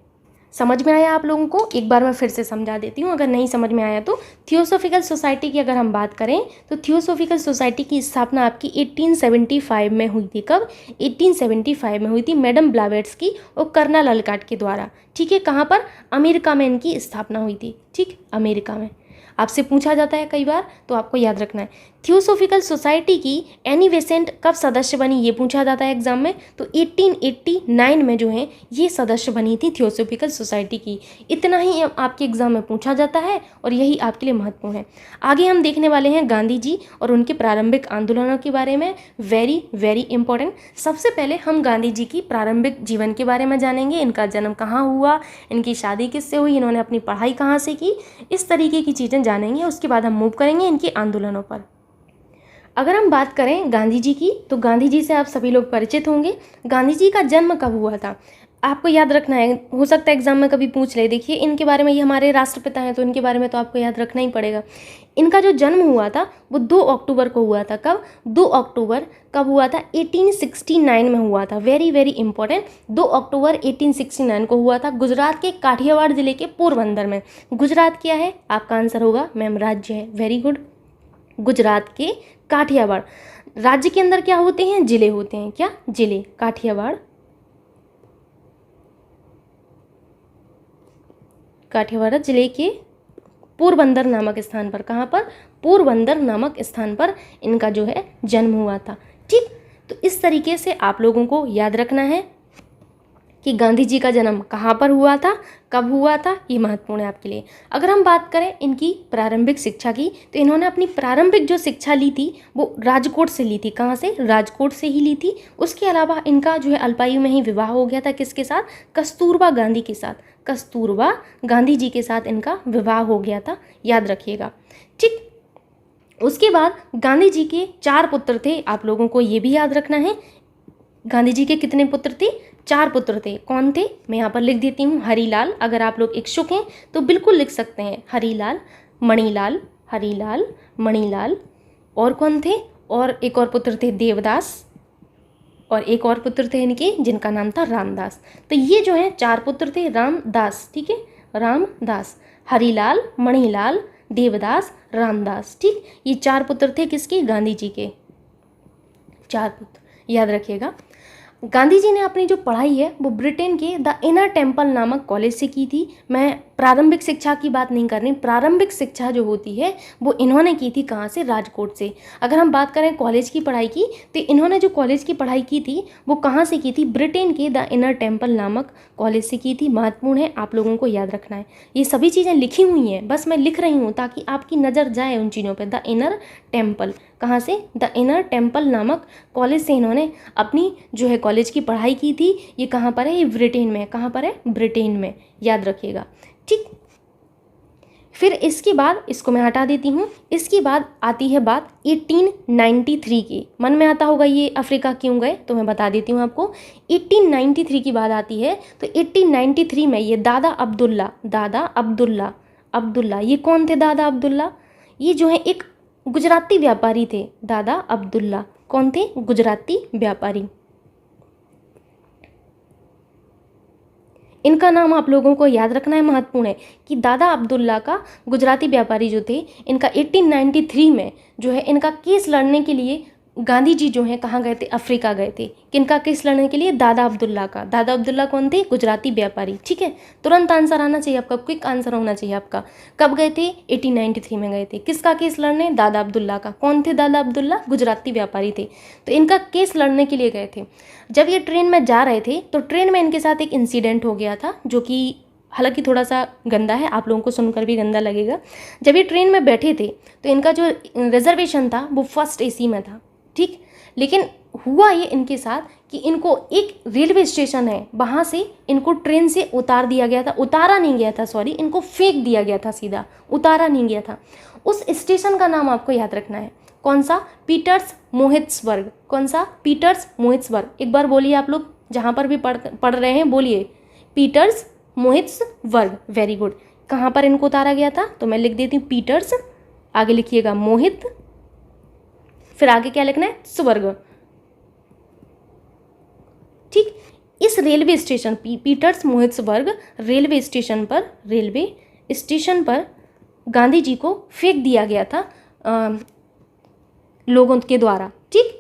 समझ में आया आप लोगों को? एक बार मैं फिर से समझा देती हूँ अगर नहीं समझ में आया तो। थियोसॉफिकल सोसाइटी की अगर हम बात करें तो थियोसॉफिकल सोसाइटी की स्थापना आपकी 1875 में हुई थी। कब? 1875 में हुई थी, मैडम ब्लावेट्स्की और कर्नल अलकाट के द्वारा, ठीक है। कहाँ पर? अमेरिका में इनकी स्थापना हुई थी, ठीक, अमेरिका में। आपसे पूछा जाता है कई बार, तो आपको याद रखना है। थियोसॉफिकल सोसाइटी की एनी बेसेंट कब सदस्य बनी, ये पूछा जाता है एग्जाम में। तो 1889 में जो है ये सदस्य बनी थी थियोसॉफिकल सोसाइटी की। इतना ही आपके एग्जाम में पूछा जाता है और यही आपके लिए महत्वपूर्ण है। आगे हम देखने वाले हैं गांधी जी और उनके प्रारंभिक आंदोलनों के बारे में। Very very important. सबसे पहले हम गांधी जी की प्रारंभिक जीवन के बारे में जानेंगे। इनका जन्म कहाँ हुआ, इनकी शादी किससे हुई, इन्होंने अपनी पढ़ाई कहाँ से की, इस तरीके की चीज़ें जानेंगे। उसके बाद हम मूव करेंगे इनके आंदोलनों पर। अगर हम बात करें गांधी जी की, तो गांधी जी से आप सभी लोग परिचित होंगे। गांधी जी का जन्म कब हुआ था आपको याद रखना है, हो सकता है एग्जाम में कभी पूछ ले। देखिए इनके बारे में, ये हमारे राष्ट्रपिता हैं तो इनके बारे में तो आपको याद रखना ही पड़ेगा। इनका जो जन्म हुआ था वो 2 अक्टूबर को हुआ था। कब? 2 अक्टूबर कब हुआ था? 1869 में हुआ था। Very very important. 2 अक्टूबर 1869 को हुआ था गुजरात के काठियावाड़ जिले के पोरबंदर में। गुजरात क्या है? आपका आंसर होगा मैम राज्य है। Very good. गुजरात के काठियावाड़। राज्य के अंदर क्या होते हैं? जिले होते हैं। क्या? जिले। काठियावाड़, काठियावाड़ जिले के पोरबंदर नामक स्थान पर। कहाँ पर? पोरबंदर नामक स्थान पर इनका जो है जन्म हुआ था। ठीक, तो इस तरीके से आप लोगों को याद रखना है कि गांधी जी का जन्म कहाँ पर हुआ था, कब हुआ था, ये महत्वपूर्ण है आपके लिए। अगर हम बात करें इनकी प्रारंभिक शिक्षा की, तो इन्होंने अपनी प्रारंभिक जो शिक्षा ली थी वो राजकोट से ली थी। कहाँ से? राजकोट से ही ली थी। उसके अलावा इनका जो है अल्पायु में ही विवाह हो गया था। किसके साथ? कस्तूरबा गांधी के साथ। कस्तूरबा गांधी जी के साथ इनका विवाह हो गया था, याद रखिएगा। ठीक, उसके बाद गांधी जी के 4 पुत्र थे। आप लोगों को ये भी याद रखना है। गांधी जी के कितने पुत्र थे? 4 पुत्र थे। कौन थे? मैं यहाँ पर लिख देती हूँ। हरीलाल, अगर आप लोग इच्छुक हैं तो बिल्कुल लिख सकते हैं। हरीलाल, मणिलाल, हरीलाल, मणिलाल। और कौन थे? और एक और पुत्र थे देवदास, और एक और पुत्र थे इनके जिनका नाम था रामदास। तो ये जो है 4 पुत्र थे रामदास। ठीक है, रामदास, हरीलाल, मणिलाल, देवदास, रामदास। ठीक, ये 4 पुत्र थे किसके? गांधी जी के। 4 पुत्र, याद रखिएगा। गांधी जी ने अपनी जो पढ़ाई है वो ब्रिटेन के द इनर टेम्पल नामक कॉलेज से की थी। मैं प्रारंभिक शिक्षा की बात नहीं कर रही। प्रारंभिक शिक्षा जो होती है वो इन्होंने की थी कहाँ से? राजकोट से। अगर हम बात करें कॉलेज की पढ़ाई की, तो इन्होंने जो कॉलेज की पढ़ाई की थी वो कहाँ से की थी? ब्रिटेन के द इनर टेम्पल नामक कॉलेज से की थी। महत्वपूर्ण है, आप लोगों को याद रखना है। ये सभी चीज़ें लिखी हुई हैं, बस मैं लिख रही हूँ ताकि आपकी नज़र जाए उन चीज़ों पर। द इनर टेम्पल, कहाँ से? द इनर टेम्पल नामक कॉलेज से इन्होंने अपनी जो है कॉलेज की पढ़ाई की थी। ये कहाँ पर है? ये ब्रिटेन में। कहाँ पर है? ब्रिटेन में, याद रखिएगा। ठीक, फिर इसके बाद इसको मैं हटा देती हूँ। इसके बाद आती है बात 1893 की। मन में आता होगा ये अफ्रीका क्यों गए, तो मैं बता देती हूँ आपको। 1893 की बात आती है तो 1893 में ये दादा अब्दुल्ला, दादा अब्दुल्ला, अब्दुल्ला, ये कौन थे दादा अब्दुल्ला? ये जो है एक गुजराती व्यापारी थे। दादा अब्दुल्ला कौन थे? गुजराती व्यापारी। इनका नाम आप लोगों को याद रखना है, महत्वपूर्ण है कि दादा अब्दुल्ला का गुजराती व्यापारी जो थे, इनका 1893 में जो है इनका केस लड़ने के लिए गांधी जी जो है कहाँ गए थे? अफ्रीका गए थे। किनका केस लड़ने के लिए? दादा अब्दुल्ला का। दादा अब्दुल्ला कौन थे? गुजराती व्यापारी। ठीक है, तुरंत आंसर आना चाहिए आपका, क्विक आंसर होना चाहिए आपका। कब गए थे? 1893 में गए थे। किसका केस लड़ने? दादा अब्दुल्ला का। कौन थे दादा अब्दुल्ला? गुजराती व्यापारी थे। तो इनका केस लड़ने के लिए गए थे। जब ये ट्रेन में जा रहे थे तो ट्रेन में इनके साथ एक इंसिडेंट हो गया था, जो कि हालांकि थोड़ा सा गंदा है, आप लोगों को सुनकर भी गंदा लगेगा। जब ये ट्रेन में बैठे थे तो इनका जो रिजर्वेशन था वो फर्स्ट एसी में था। ठीक, लेकिन हुआ ये इनके साथ कि इनको एक रेलवे स्टेशन है वहाँ से इनको ट्रेन से उतार दिया गया था। उतारा नहीं गया था, सॉरी, इनको फेंक दिया गया था सीधा, उतारा नहीं गया था। उस स्टेशन का नाम आपको याद रखना है। कौन सा? पीटर्स मोहित्सबर्ग। कौन सा? पीटर्स मोहित्सबर्ग। एक बार बोलिए आप लोग, जहाँ पर भी पढ़ रहे हैं बोलिए, पीटर्स मोहित्सबर्ग। Very good. कहाँ पर इनको उतारा गया था? तो मैं लिख देती हूँ पीटर्स, आगे लिखिएगा मोहित, फिर आगे क्या लिखना है? स्वर्ग। ठीक, इस railway station Pietermaritzburg railway station पर गांधी जी को फेंक दिया गया था लोगों के द्वारा। ठीक,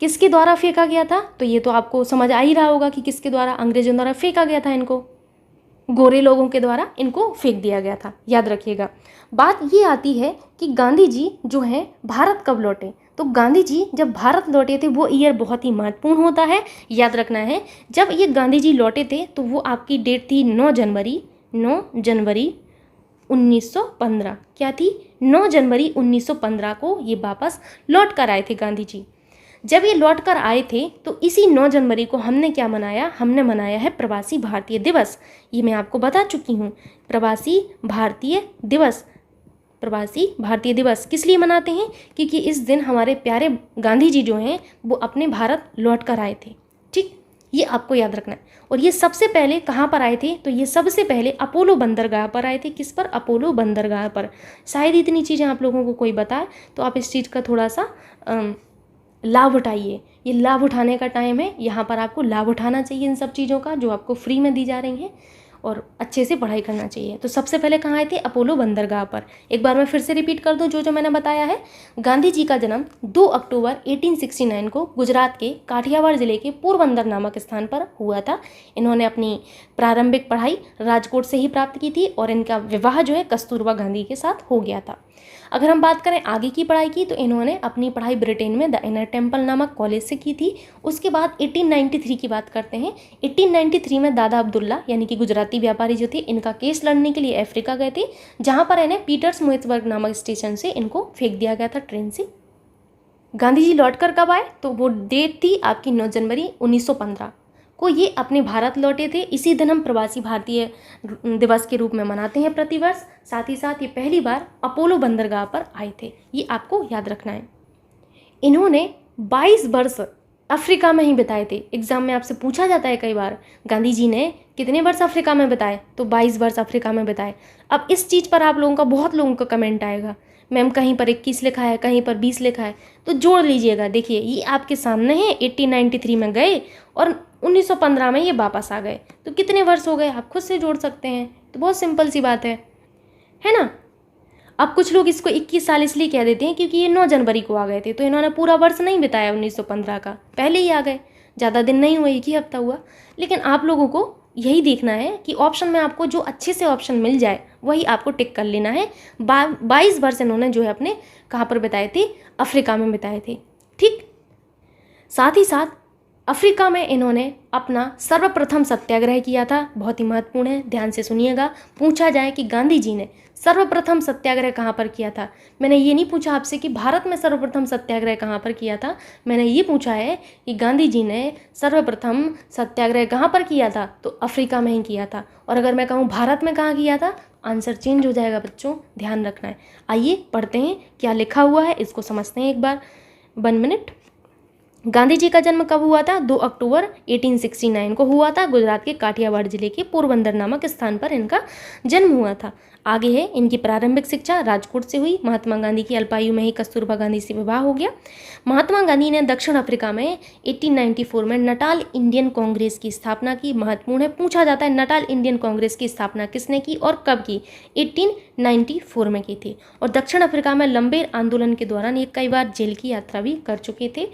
किसके द्वारा फेंका गया था? तो ये तो आपको समझ आ ही रहा होगा कि किसके द्वारा, अंग्रेजों द्वारा फेंका गया था इनको। गोरे लोगों के द्वारा इनको फेंक दिया गया था, याद रखिएगा। बात ये आती है कि गांधी जी जो हैं भारत कब लौटे। तो गांधी जी जब भारत लौटे थे वो ईयर बहुत ही महत्वपूर्ण होता है, याद रखना है। जब ये गांधी जी लौटे थे तो वो आपकी डेट थी 9 जनवरी 1915। क्या थी? 9 जनवरी 1915 को ये वापस लौट कर आए थे गांधी जी। जब ये लौट कर आए थे तो इसी 9 जनवरी को हमने क्या मनाया? हमने मनाया है प्रवासी भारतीय दिवस। ये मैं आपको बता चुकी हूँ, प्रवासी भारतीय दिवस। प्रवासी भारतीय दिवस किस लिए मनाते हैं? क्योंकि इस दिन हमारे प्यारे गांधी जी जो हैं वो अपने भारत लौट कर आए थे। ठीक, ये आपको याद रखना है। और ये सबसे पहले कहाँ पर आए थे? तो ये सबसे पहले अपोलो बंदरगाह पर आए थे। किस पर? अपोलो बंदरगाह पर। शायद इतनी चीज़ें आप लोगों को कोई बताए तो आप इस चीज़ का थोड़ा सा लाभ उठाइए। ये लाभ उठाने का टाइम है, यहाँ पर आपको लाभ उठाना चाहिए इन सब चीज़ों का जो आपको फ्री में दी जा रही हैं, और अच्छे से पढ़ाई करना चाहिए। तो सबसे पहले कहाँ आए थे? अपोलो बंदरगाह पर। एक बार मैं फिर से रिपीट कर दूं जो मैंने बताया है। गांधी जी का जन्म 2 अक्टूबर 1869 को गुजरात के काठियावाड़ जिले के पोरबंदर नामक स्थान पर हुआ था। इन्होंने अपनी प्रारंभिक पढ़ाई राजकोट से ही प्राप्त की थी और इनका विवाह जो है कस्तूरबा गांधी के साथ हो गया था। अगर हम बात करें आगे की पढ़ाई की तो इन्होंने अपनी पढ़ाई ब्रिटेन में द इनर टेम्पल नामक कॉलेज से की थी। उसके बाद 1893 की बात करते हैं। 1893 में दादा अब्दुल्ला यानी कि गुजराती व्यापारी जो थे इनका केस लड़ने के लिए अफ्रीका गए थे, जहाँ पर इन्हें पीटर्समुइट्सबर्ग नामक स्टेशन से इनको फेंक दिया गया था ट्रेन से। गांधी जी लौटकर कब आए? तो वो डेट थी आपकी 9 जनवरी 1915 को ये अपने भारत लौटे थे। इसी दिन हम प्रवासी भारतीय दिवस के रूप में मनाते हैं प्रतिवर्ष। साथ ही साथ ये पहली बार अपोलो बंदरगाह पर आए थे, ये आपको याद रखना है। इन्होंने 22 वर्ष अफ्रीका में ही बिताए थे। एग्जाम में आपसे पूछा जाता है कई बार, गांधी जी ने कितने वर्ष अफ्रीका में बिताए? तो 22 वर्ष अफ्रीका में बिताए। अब इस चीज़ पर आप लोगों का बहुत लोगों का कमेंट आएगा, मैम कहीं पर 21 लिखा है, कहीं पर 20 लिखा है, तो जोड़ लीजिएगा। देखिए ये आपके सामने है, 1893 में गए और 1915 में ये वापस आ गए, तो कितने वर्ष हो गए आप खुद से जोड़ सकते हैं। तो बहुत सिंपल सी बात है ना। अब कुछ लोग इसको 21 साल इसलिए कह देते हैं क्योंकि ये 9 जनवरी को आ गए थे, तो इन्होंने पूरा वर्ष नहीं बिताया 1915 का, पहले ही आ गए, ज़्यादा दिन नहीं हुए, 1 ही हफ्ता हुआ। लेकिन आप लोगों को यही देखना है कि ऑप्शन में आपको जो अच्छे से ऑप्शन मिल जाए वही आपको टिक कर लेना है। 22 वर्ष इन्होंने जो है अपने कहाँ पर बिताए थे? अफ्रीका में बिताए थे। ठीक, साथ ही साथ अफ्रीका में इन्होंने अपना सर्वप्रथम सत्याग्रह किया था। बहुत ही महत्वपूर्ण है, ध्यान से सुनिएगा। पूछा जाए कि गांधी जी ने सर्वप्रथम सत्याग्रह कहाँ पर किया था, मैंने ये नहीं पूछा आपसे कि भारत में सर्वप्रथम सत्याग्रह कहाँ पर किया था, मैंने ये पूछा है कि गांधी जी ने सर्वप्रथम सत्याग्रह कहाँ पर किया था, तो अफ्रीका में ही किया था। और अगर मैं कहूँ भारत में कहाँ किया था, आंसर चेंज हो जाएगा बच्चों, ध्यान रखना है। आइए पढ़ते हैं क्या लिखा हुआ है, इसको समझते हैं एक बार। 1 मिनट। गांधी जी का जन्म कब हुआ था? 2 अक्टूबर 1869 को हुआ था। गुजरात के काठियावाड़ जिले के पोरबंदर नामक स्थान पर इनका जन्म हुआ था। आगे है, इनकी प्रारंभिक शिक्षा राजकोट से हुई। महात्मा गांधी की अल्पायु में ही कस्तूरबा गांधी से विवाह हो गया। महात्मा गांधी ने दक्षिण अफ्रीका में 1894 में नटाल इंडियन कांग्रेस की स्थापना की। महत्वपूर्ण है, पूछा जाता है नटाल इंडियन कांग्रेस की स्थापना किसने की और कब की? 1894 में की थी। और दक्षिण अफ्रीका में लंबे आंदोलन के दौरान ये कई बार जेल की यात्रा भी कर चुके थे।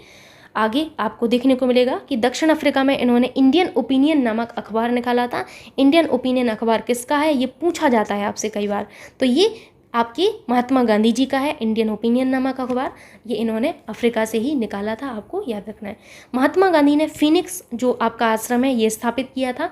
आगे आपको देखने को मिलेगा कि दक्षिण अफ्रीका में इन्होंने इंडियन ओपिनियन नामक अखबार निकाला था। इंडियन ओपिनियन अखबार किसका है, ये पूछा जाता है आपसे कई बार, तो ये आपकी महात्मा गांधी जी का है। इंडियन ओपिनियन नामक अखबार ये इन्होंने अफ्रीका से ही निकाला था, आपको याद रखना है। महात्मा गांधी ने फिनिक्स जो आपका आश्रम है ये स्थापित किया था।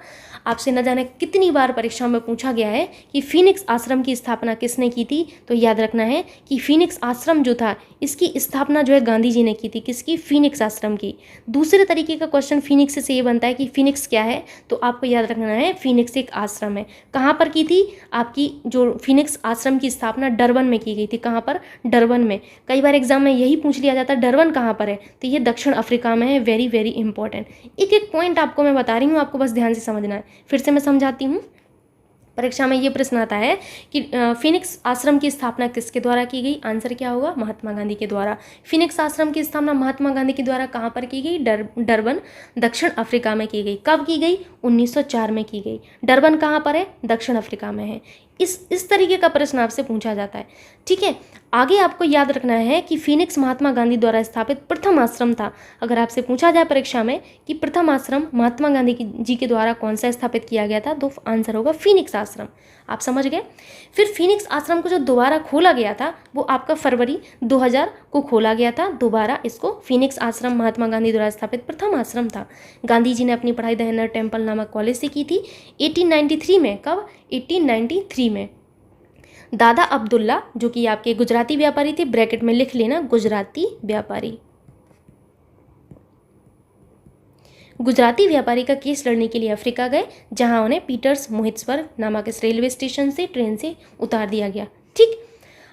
आपसे न जाने कितनी बार परीक्षा में पूछा गया है कि फिनिक्स आश्रम की स्थापना किसने की थी, तो याद रखना है कि फिनिक्स आश्रम जो था इसकी स्थापना जो है गांधी जी ने की थी। किसकी? फिनिक्स आश्रम की। दूसरे तरीके का क्वेश्चन फिनिक्स से ये बनता है कि फिनिक्स क्या है, तो आपको याद रखना है फिनिक्स एक आश्रम है। कहाँ पर की थी? आपकी जो फिनिक्स आश्रम की स्थापना डरबन में की गई थी। कहाँ पर? डरबन में। कई बार एग्जाम में यही पूछ लिया जाता है डरबन कहाँ पर है, तो ये दक्षिण अफ्रीका में है। Very very important. एक एक पॉइंट आपको मैं बता रही हूँ, आपको बस ध्यान से समझना है। फिर से मैं समझाती हूँ। परीक्षा में ये प्रश्न आता है कि फिनिक्स आश्रम की स्थापना किसके द्वारा की गई? आंसर क्या होगा? महात्मा गांधी के द्वारा। फिनिक्स आश्रम की स्थापना महात्मा गांधी के द्वारा कहाँ पर की गई? डरबन दक्षिण अफ्रीका में की गई। कब की गई? 1904 में की गई। डरबन कहाँ पर है? दक्षिण अफ्रीका में है। इस तरीके का प्रश्न आपसे पूछा जाता है। ठीक है, आगे आपको याद रखना है कि फिनिक्स महात्मा गांधी द्वारा स्थापित प्रथम आश्रम था। अगर आपसे पूछा जाए परीक्षा में कि प्रथम आश्रम महात्मा गांधी जी के द्वारा कौन सा स्थापित किया गया था, तो आंसर होगा फिनिक्स आश्रम। आप समझ गए। फिर फिनिक्स आश्रम को जो दोबारा खोला गया था वो आपका फरवरी 2000 को खोला गया था दोबारा इसको। फिनिक्स आश्रम महात्मा गांधी द्वारा स्थापित प्रथम आश्रम था। गांधी जी ने अपनी पढ़ाई द हनर टेम्पल नामक कॉलेज से की थी 1893 में। कब? 1893 में। दादा अब्दुल्ला जो कि आपके गुजराती व्यापारी थे, ब्रैकेट में लिख लेना गुजराती व्यापारी। गुजराती व्यापारी का केस लड़ने के लिए अफ्रीका गए, जहां उन्हें पीटर्स मोहित्सबर्ग नामक इस रेलवे स्टेशन से ट्रेन से उतार दिया गया। ठीक,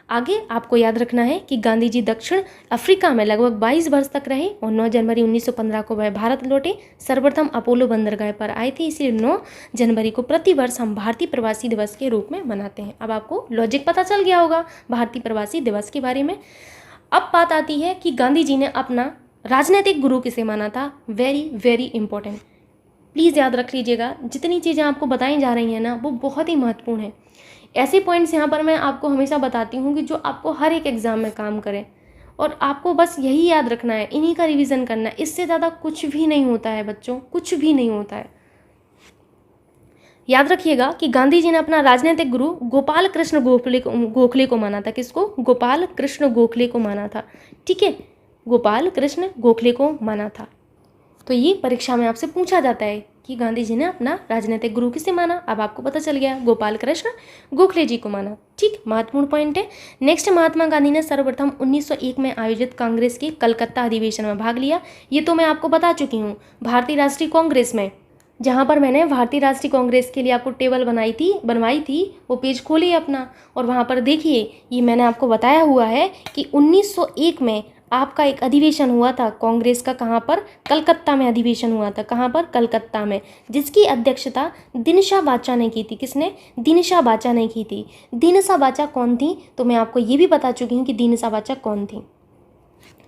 आगे आपको याद रखना है कि गांधी जी दक्षिण अफ्रीका में लगभग 22 वर्ष तक रहे और 9 जनवरी 1915 को वह भारत लौटे। सर्वप्रथम अपोलो बंदरगाह पर आए थे, इसलिए 9 जनवरी को प्रतिवर्ष हम भारतीय प्रवासी दिवस के रूप में मनाते हैं। अब आपको लॉजिक पता चल गया होगा भारतीय प्रवासी दिवस के बारे में। अब बात आती है कि गांधी जी ने अपना राजनीतिक गुरु किसे माना था। वेरी वेरी इंपॉर्टेंट, प्लीज़ याद रख लीजिएगा। जितनी चीज़ें आपको बताई जा रही हैं ना वो बहुत ही महत्वपूर्ण है। ऐसे पॉइंट्स यहाँ पर मैं आपको हमेशा बताती हूँ कि जो आपको हर एक एग्ज़ाम में काम करें, और आपको बस यही याद रखना है, इन्हीं का रिवीजन करना है। इससे ज़्यादा कुछ भी नहीं होता है बच्चों, कुछ भी नहीं होता है। याद रखिएगा कि गांधी जी ने अपना राजनीतिक गुरु गोपाल कृष्ण गोखले को माना था। किसको? गोपाल कृष्ण गोखले को माना था। ठीक है, गोपाल कृष्ण गोखले को माना था। तो ये परीक्षा में आपसे पूछा जाता है कि गांधी जी ने अपना राजनीतिक गुरु किसे माना। अब आपको पता चल गया, गोपाल कृष्ण गोखले जी को माना। ठीक, महत्वपूर्ण पॉइंट है। नेक्स्ट, महात्मा गांधी ने सर्वप्रथम 1901 में आयोजित कांग्रेस के कलकत्ता अधिवेशन में भाग लिया। ये तो मैं आपको बता चुकी हूँ, भारतीय राष्ट्रीय कांग्रेस में, जहाँ पर मैंने भारतीय राष्ट्रीय कांग्रेस के लिए आपको टेबल बनवाई थी, वो पेज खोलिए अपना और वहाँ पर देखिए, ये मैंने आपको बताया हुआ है कि 1901 में आपका एक अधिवेशन हुआ था कांग्रेस का। कहाँ पर? कलकत्ता में अधिवेशन हुआ था। कहाँ पर? कलकत्ता में, जिसकी अध्यक्षता दिनशा बाचा ने की थी। किसने? दिनशा बाचा ने की थी। दिनशा बाचा कौन थी? तो मैं आपको ये भी बता चुकी हूँ कि दिनशा बाचा कौन थी।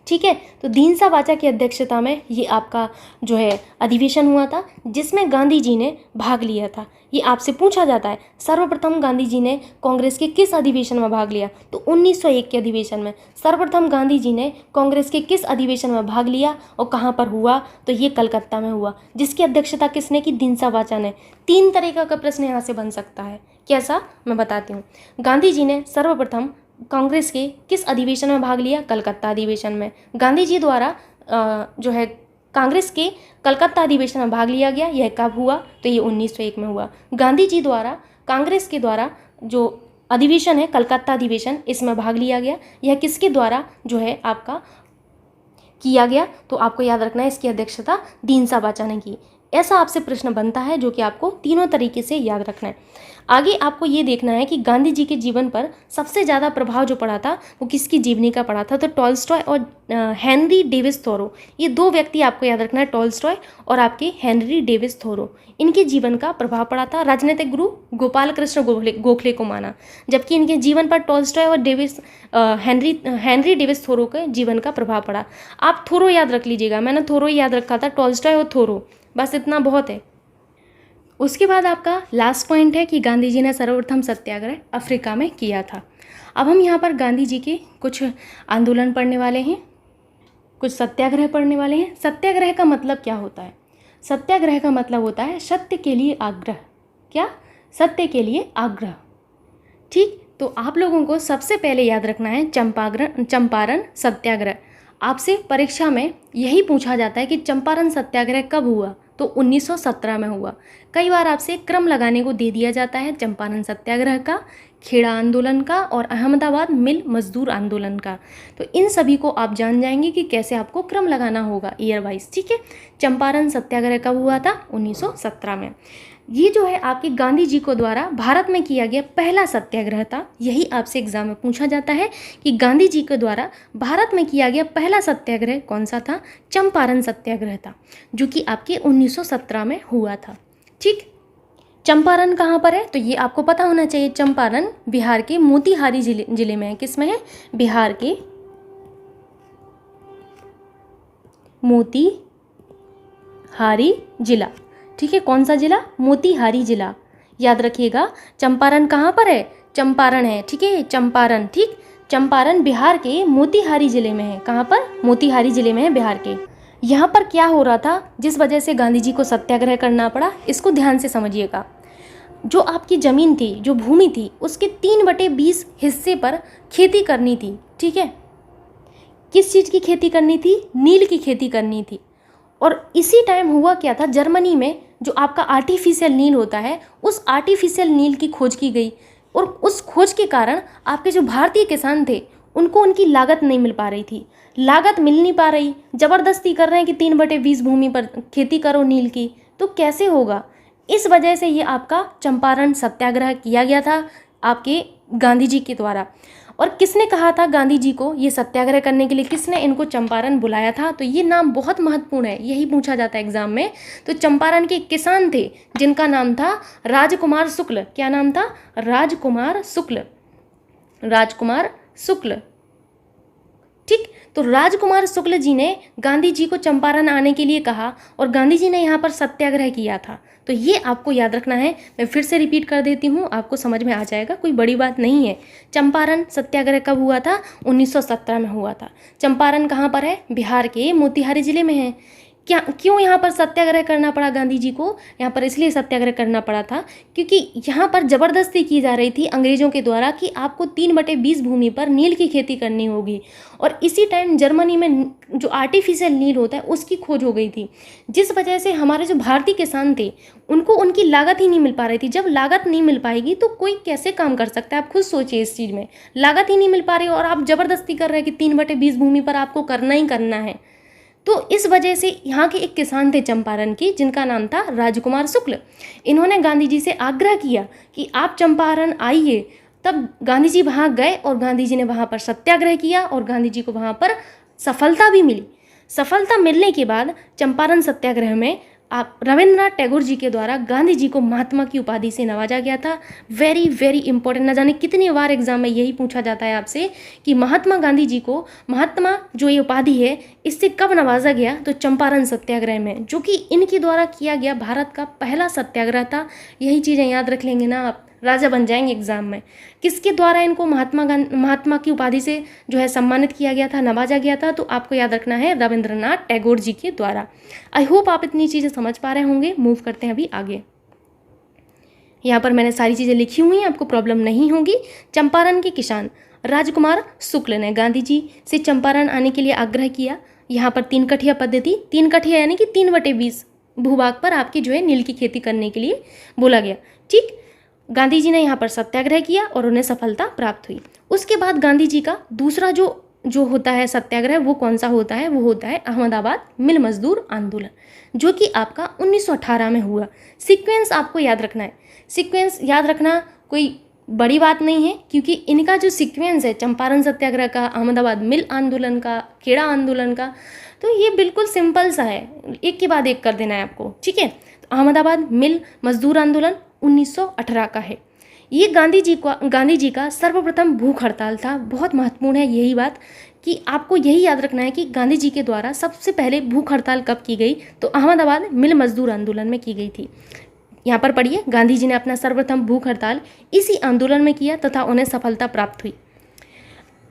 ठीक है, तो दिनशा बाचा की अध्यक्षता में ये आपका जो है अधिवेशन हुआ था, जिसमें गांधी जी ने भाग लिया था। ये आपसे पूछा जाता है, सर्वप्रथम गांधी जी ने कांग्रेस के किस अधिवेशन में भाग लिया? तो 1901 के अधिवेशन में। सर्वप्रथम गांधी जी ने कांग्रेस के किस अधिवेशन में भाग लिया और कहाँ पर हुआ? तो ये कलकत्ता में हुआ, जिसकी अध्यक्षता किसने की? दिनशा बाचा ने। 3 तरीका का प्रश्न यहाँ से बन सकता है। कैसा? मैं बताती हूँ। गांधी जी ने सर्वप्रथम कांग्रेस के किस अधिवेशन में भाग लिया? कलकत्ता अधिवेशन में। गांधी जी द्वारा जो है कांग्रेस के कलकत्ता अधिवेशन में भाग लिया गया। यह कब हुआ? तो ये 1901 में हुआ। गांधी जी द्वारा कांग्रेस के द्वारा जो अधिवेशन है कलकत्ता अधिवेशन, इसमें भाग लिया गया। यह किसके द्वारा जो है आपका किया गया? तो आपको याद रखना है, इसकी अध्यक्षता दिनशा बाचा ने की। ऐसा आपसे प्रश्न बनता है जो कि आपको तीनों तरीके से याद रखना है। आगे आपको ये देखना है कि गांधी जी के जीवन पर सबसे ज़्यादा प्रभाव जो पड़ा था वो किसकी जीवनी का पड़ा था? तो टॉलस्टॉय और हेनरी डेविस थोरो, ये 2 व्यक्ति आपको याद रखना है, टॉलस्टॉय और आपके हेनरी डेविस थोरो, इनके जीवन का प्रभाव पड़ा था। राजनीतिक गुरु गोपाल कृष्ण गोखले को माना, जबकि इनके जीवन पर टॉलस्टॉय और हेनरी डेविस थोरो के जीवन का प्रभाव पड़ा। आप थोरो याद रख लीजिएगा, मैंने थोरो याद रखा था, टॉलस्टॉय और थोरो, बस इतना बहुत है। उसके बाद आपका लास्ट पॉइंट है कि गांधी जी ने सर्वप्रथम सत्याग्रह अफ्रीका में किया था। अब हम यहाँ पर गांधी जी के कुछ आंदोलन पढ़ने वाले हैं, कुछ सत्याग्रह पढ़ने वाले हैं। सत्याग्रह का मतलब क्या होता है? सत्याग्रह का मतलब होता है सत्य के लिए आग्रह। क्या? सत्य के लिए आग्रह। ठीक, तो आप लोगों को सबसे पहले याद रखना है चंपारण सत्याग्रह। आपसे परीक्षा में यही पूछा जाता है कि चंपारण सत्याग्रह कब हुआ? तो 1917 में हुआ। कई बार आपसे क्रम लगाने को दे दिया जाता है, चंपारण सत्याग्रह का, खेड़ा आंदोलन का और अहमदाबाद मिल मजदूर आंदोलन का। तो इन सभी को आप जान जाएंगे कि कैसे आपको क्रम लगाना होगा ईयर वाइज। ठीक है, चंपारण सत्याग्रह कब हुआ था? 1917 में। ये जो है आपके गांधी जी को द्वारा भारत में किया गया पहला सत्याग्रह था। यही आपसे एग्जाम में पूछा जाता है कि गांधी जी के द्वारा भारत में किया गया पहला सत्याग्रह कौन सा था? चंपारण सत्याग्रह था, जो कि आपके 1917 में हुआ था। ठीक, चंपारण कहाँ पर है? तो ये आपको पता होना चाहिए। चंपारण बिहार के मोतिहारी जिले में है। किस में है? बिहार के मोतिहारी जिला। ठीक है, कौन सा जिला? मोतिहारी जिला। याद रखिएगा, चंपारण कहाँ पर है? चंपारण है, ठीक है, चंपारण, ठीक। चंपारण बिहार के मोतिहारी जिले में है। कहाँ पर? मोतिहारी जिले में है, बिहार के। यहाँ पर क्या हो रहा था जिस वजह से गांधी जी को सत्याग्रह करना पड़ा, इसको ध्यान से समझिएगा। जो आपकी ज़मीन थी, जो भूमि थी, उसके 3/20 हिस्से पर खेती करनी थी, ठीक है। किस चीज़ की खेती करनी थी? नील की खेती करनी थी। और इसी टाइम हुआ क्या था, जर्मनी में जो आपका आर्टिफिशियल नील होता है, उस आर्टिफिशियल नील की खोज की गई। और उस खोज के कारण आपके जो भारतीय किसान थे, उनको उनकी लागत नहीं मिल पा रही थी। लागत मिल नहीं पा रही, ज़बरदस्ती कर रहे हैं कि 3/20 भूमि पर खेती करो नील की, तो कैसे होगा? इस वजह से ये आपका चंपारण सत्याग्रह किया गया था आपके गांधी जी के द्वारा। और किसने कहा था गांधी जी को ये सत्याग्रह करने के लिए, किसने इनको चंपारण बुलाया था? तो ये नाम बहुत महत्वपूर्ण है, यही पूछा जाता है एग्जाम में। तो चंपारण के किसान थे जिनका नाम था राजकुमार शुक्ल। क्या नाम था? राजकुमार शुक्ल। राजकुमार शुक्ल, ठीक। तो राजकुमार शुक्ल जी ने गांधी जी को चंपारण आने के लिए कहा और गांधी जी ने यहाँ पर सत्याग्रह किया था। तो ये आपको याद रखना है। मैं फिर से रिपीट कर देती हूँ, आपको समझ में आ जाएगा, कोई बड़ी बात नहीं है। चंपारण सत्याग्रह कब हुआ था? 1917 में हुआ था। चंपारण कहाँ पर है? बिहार के मोतिहारी जिले में है। क्या क्यों यहाँ पर सत्याग्रह करना पड़ा गांधी जी को? यहाँ पर इसलिए सत्याग्रह करना पड़ा था क्योंकि यहाँ पर ज़बरदस्ती की जा रही थी अंग्रेज़ों के द्वारा कि आपको 3/20 भूमि पर नील की खेती करनी होगी। और इसी टाइम जर्मनी में जो आर्टिफिशियल नील होता है उसकी खोज हो गई थी, जिस वजह से हमारे जो भारतीय किसान थे उनको उनकी लागत ही नहीं मिल पा रही थी। जब लागत नहीं मिल पाएगी तो कोई कैसे काम कर सकता है? आप खुद सोचिए, इस चीज़ में लागत ही नहीं मिल पा रही और आप ज़बरदस्ती कर रहे हैं कि 3/20 भूमि पर आपको करना ही करना है। तो इस वजह से यहाँ के एक किसान थे चंपारण के, जिनका नाम था राजकुमार शुक्ल। इन्होंने गांधी जी से आग्रह किया कि आप चंपारण आइए। तब गांधी जी वहाँ गए और गांधी जी ने वहाँ पर सत्याग्रह किया और गांधी जी को वहाँ पर सफलता भी मिली। सफलता मिलने के बाद चंपारण सत्याग्रह में आप रविंद्रनाथ टैगोर जी के द्वारा गांधी जी को महात्मा की उपाधि से नवाजा गया था। वेरी वेरी इंपॉर्टेंट, न जाने कितनी बार एग्जाम में यही पूछा जाता है आपसे कि महात्मा गांधी जी को, महात्मा जो ये उपाधि है, इससे कब नवाजा गया? तो चंपारण सत्याग्रह में, जो कि इनके द्वारा किया गया भारत का पहला सत्याग्रह था। यही चीज़ें याद रख लेंगे ना आप, राजा बन जाएंगे एग्जाम में। किसके द्वारा इनको महात्मा की उपाधि से जो है सम्मानित किया गया था, नवाजा गया था? तो आपको याद रखना है, रविंद्रनाथ टैगोर जी के द्वारा। आई होप आप इतनी चीज़ें समझ पा रहे होंगे। मूव करते हैं अभी आगे। यहाँ पर मैंने सारी चीज़ें लिखी हुई हैं, आपको प्रॉब्लम नहीं होगी। चंपारण के किसान राजकुमार शुक्ल ने गांधी जी से चंपारण आने के लिए आग्रह किया। यहाँ पर 3 कठिया पद्धति, 3 कठिया यानी कि 3/20 भूभाग पर आपकी जो है नील की खेती करने के लिए बोला गया, ठीक। गांधी जी ने यहाँ पर सत्याग्रह किया और उन्हें सफलता प्राप्त हुई। उसके बाद गांधी जी का दूसरा जो होता है सत्याग्रह, वो कौन सा होता है? वो होता है अहमदाबाद मिल मजदूर आंदोलन, जो कि आपका 1918 में हुआ। सीक्वेंस आपको याद रखना है। सीक्वेंस याद रखना कोई बड़ी बात नहीं है, क्योंकि इनका जो सीक्वेंस है, चंपारण सत्याग्रह का, अहमदाबाद मिल आंदोलन का, खेड़ा आंदोलन का, तो ये बिल्कुल सिंपल सा है, एक के बाद एक कर देना है आपको, ठीक है। तो अहमदाबाद मिल मजदूर आंदोलन 1918 का है। ये गांधी जी का सर्वप्रथम भूख हड़ताल था। बहुत महत्वपूर्ण है यही बात कि आपको यही याद रखना है कि गांधी जी के द्वारा सबसे पहले भूख हड़ताल कब की गई? तो अहमदाबाद मिल मजदूर आंदोलन में की गई थी। यहाँ पर पढ़िए, गांधी जी ने अपना सर्वप्रथम भूख हड़ताल इसी आंदोलन में किया तथा उन्हें सफलता प्राप्त हुई।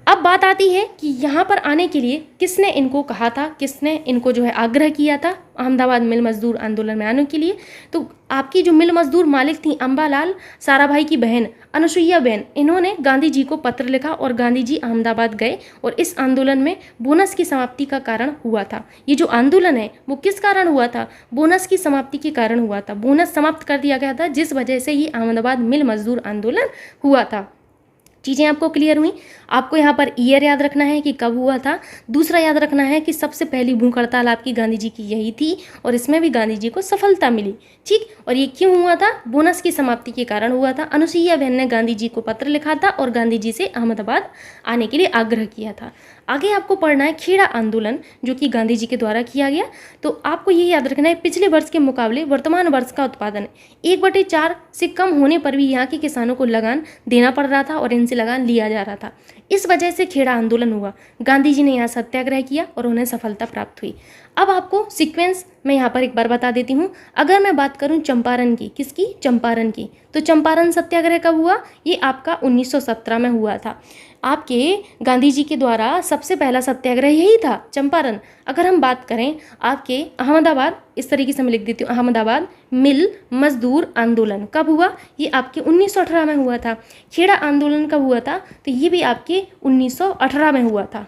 अब बात आती है कि यहाँ पर आने के लिए किसने इनको कहा था, किसने इनको जो है आग्रह किया था अहमदाबाद मिल मजदूर आंदोलन में आने के लिए? तो आपकी जो मिल मजदूर मालिक थी अम्बालाल साराभाई की बहन अनुसुईया बहन, इन्होंने गांधी जी को पत्र लिखा और गांधी जी अहमदाबाद गए और इस आंदोलन में बोनस की समाप्ति का कारण हुआ था। ये जो आंदोलन है वो किस कारण हुआ था? बोनस की समाप्ति के कारण हुआ था। बोनस समाप्त कर दिया गया था, जिस वजह से ये अहमदाबाद मिल मजदूर आंदोलन हुआ था। चीज़ें आपको क्लियर हुई? आपको यहाँ पर ईयर याद रखना है कि कब हुआ था। दूसरा याद रखना है कि सबसे पहली भूख हड़ताल आपकी गांधी जी की यही थी और इसमें भी गांधी जी को सफलता मिली, ठीक। और ये क्यों हुआ था? बोनस की समाप्ति के कारण हुआ था। अनुसुईया बहन ने गांधी जी को पत्र लिखा था और गांधी जी से अहमदाबाद आने के लिए आग्रह किया था। आगे आपको पढ़ना है खेड़ा आंदोलन, जो कि गांधी जी के द्वारा किया गया। तो आपको ये याद रखना है, पिछले वर्ष के मुकाबले वर्तमान वर्ष का उत्पादन 1/4 से कम होने पर भी यहाँ के किसानों को लगान देना पड़ रहा था और इनसे लगान लिया जा रहा था। इस वजह से खेड़ा आंदोलन हुआ। गांधी जी ने यहाँ सत्याग्रह किया और उन्हें सफलता प्राप्त हुई। अब आपको सीक्वेंस मैं यहाँ पर एक बार बता देती हूँ। अगर मैं बात करूँ चंपारण की, किसकी? चंपारण की, तो चंपारण सत्याग्रह कब हुआ? ये आपका 1917 में हुआ था। आपके गांधी जी के द्वारा सबसे पहला सत्याग्रह यही था, चंपारण। अगर हम बात करें आपके अहमदाबाद, इस तरीके से मैं लिख देती हूँ, अहमदाबाद मिल मजदूर आंदोलन कब हुआ? ये आपके 1918 में हुआ था। खेड़ा आंदोलन कब हुआ था? तो ये भी आपके 1918 में हुआ था।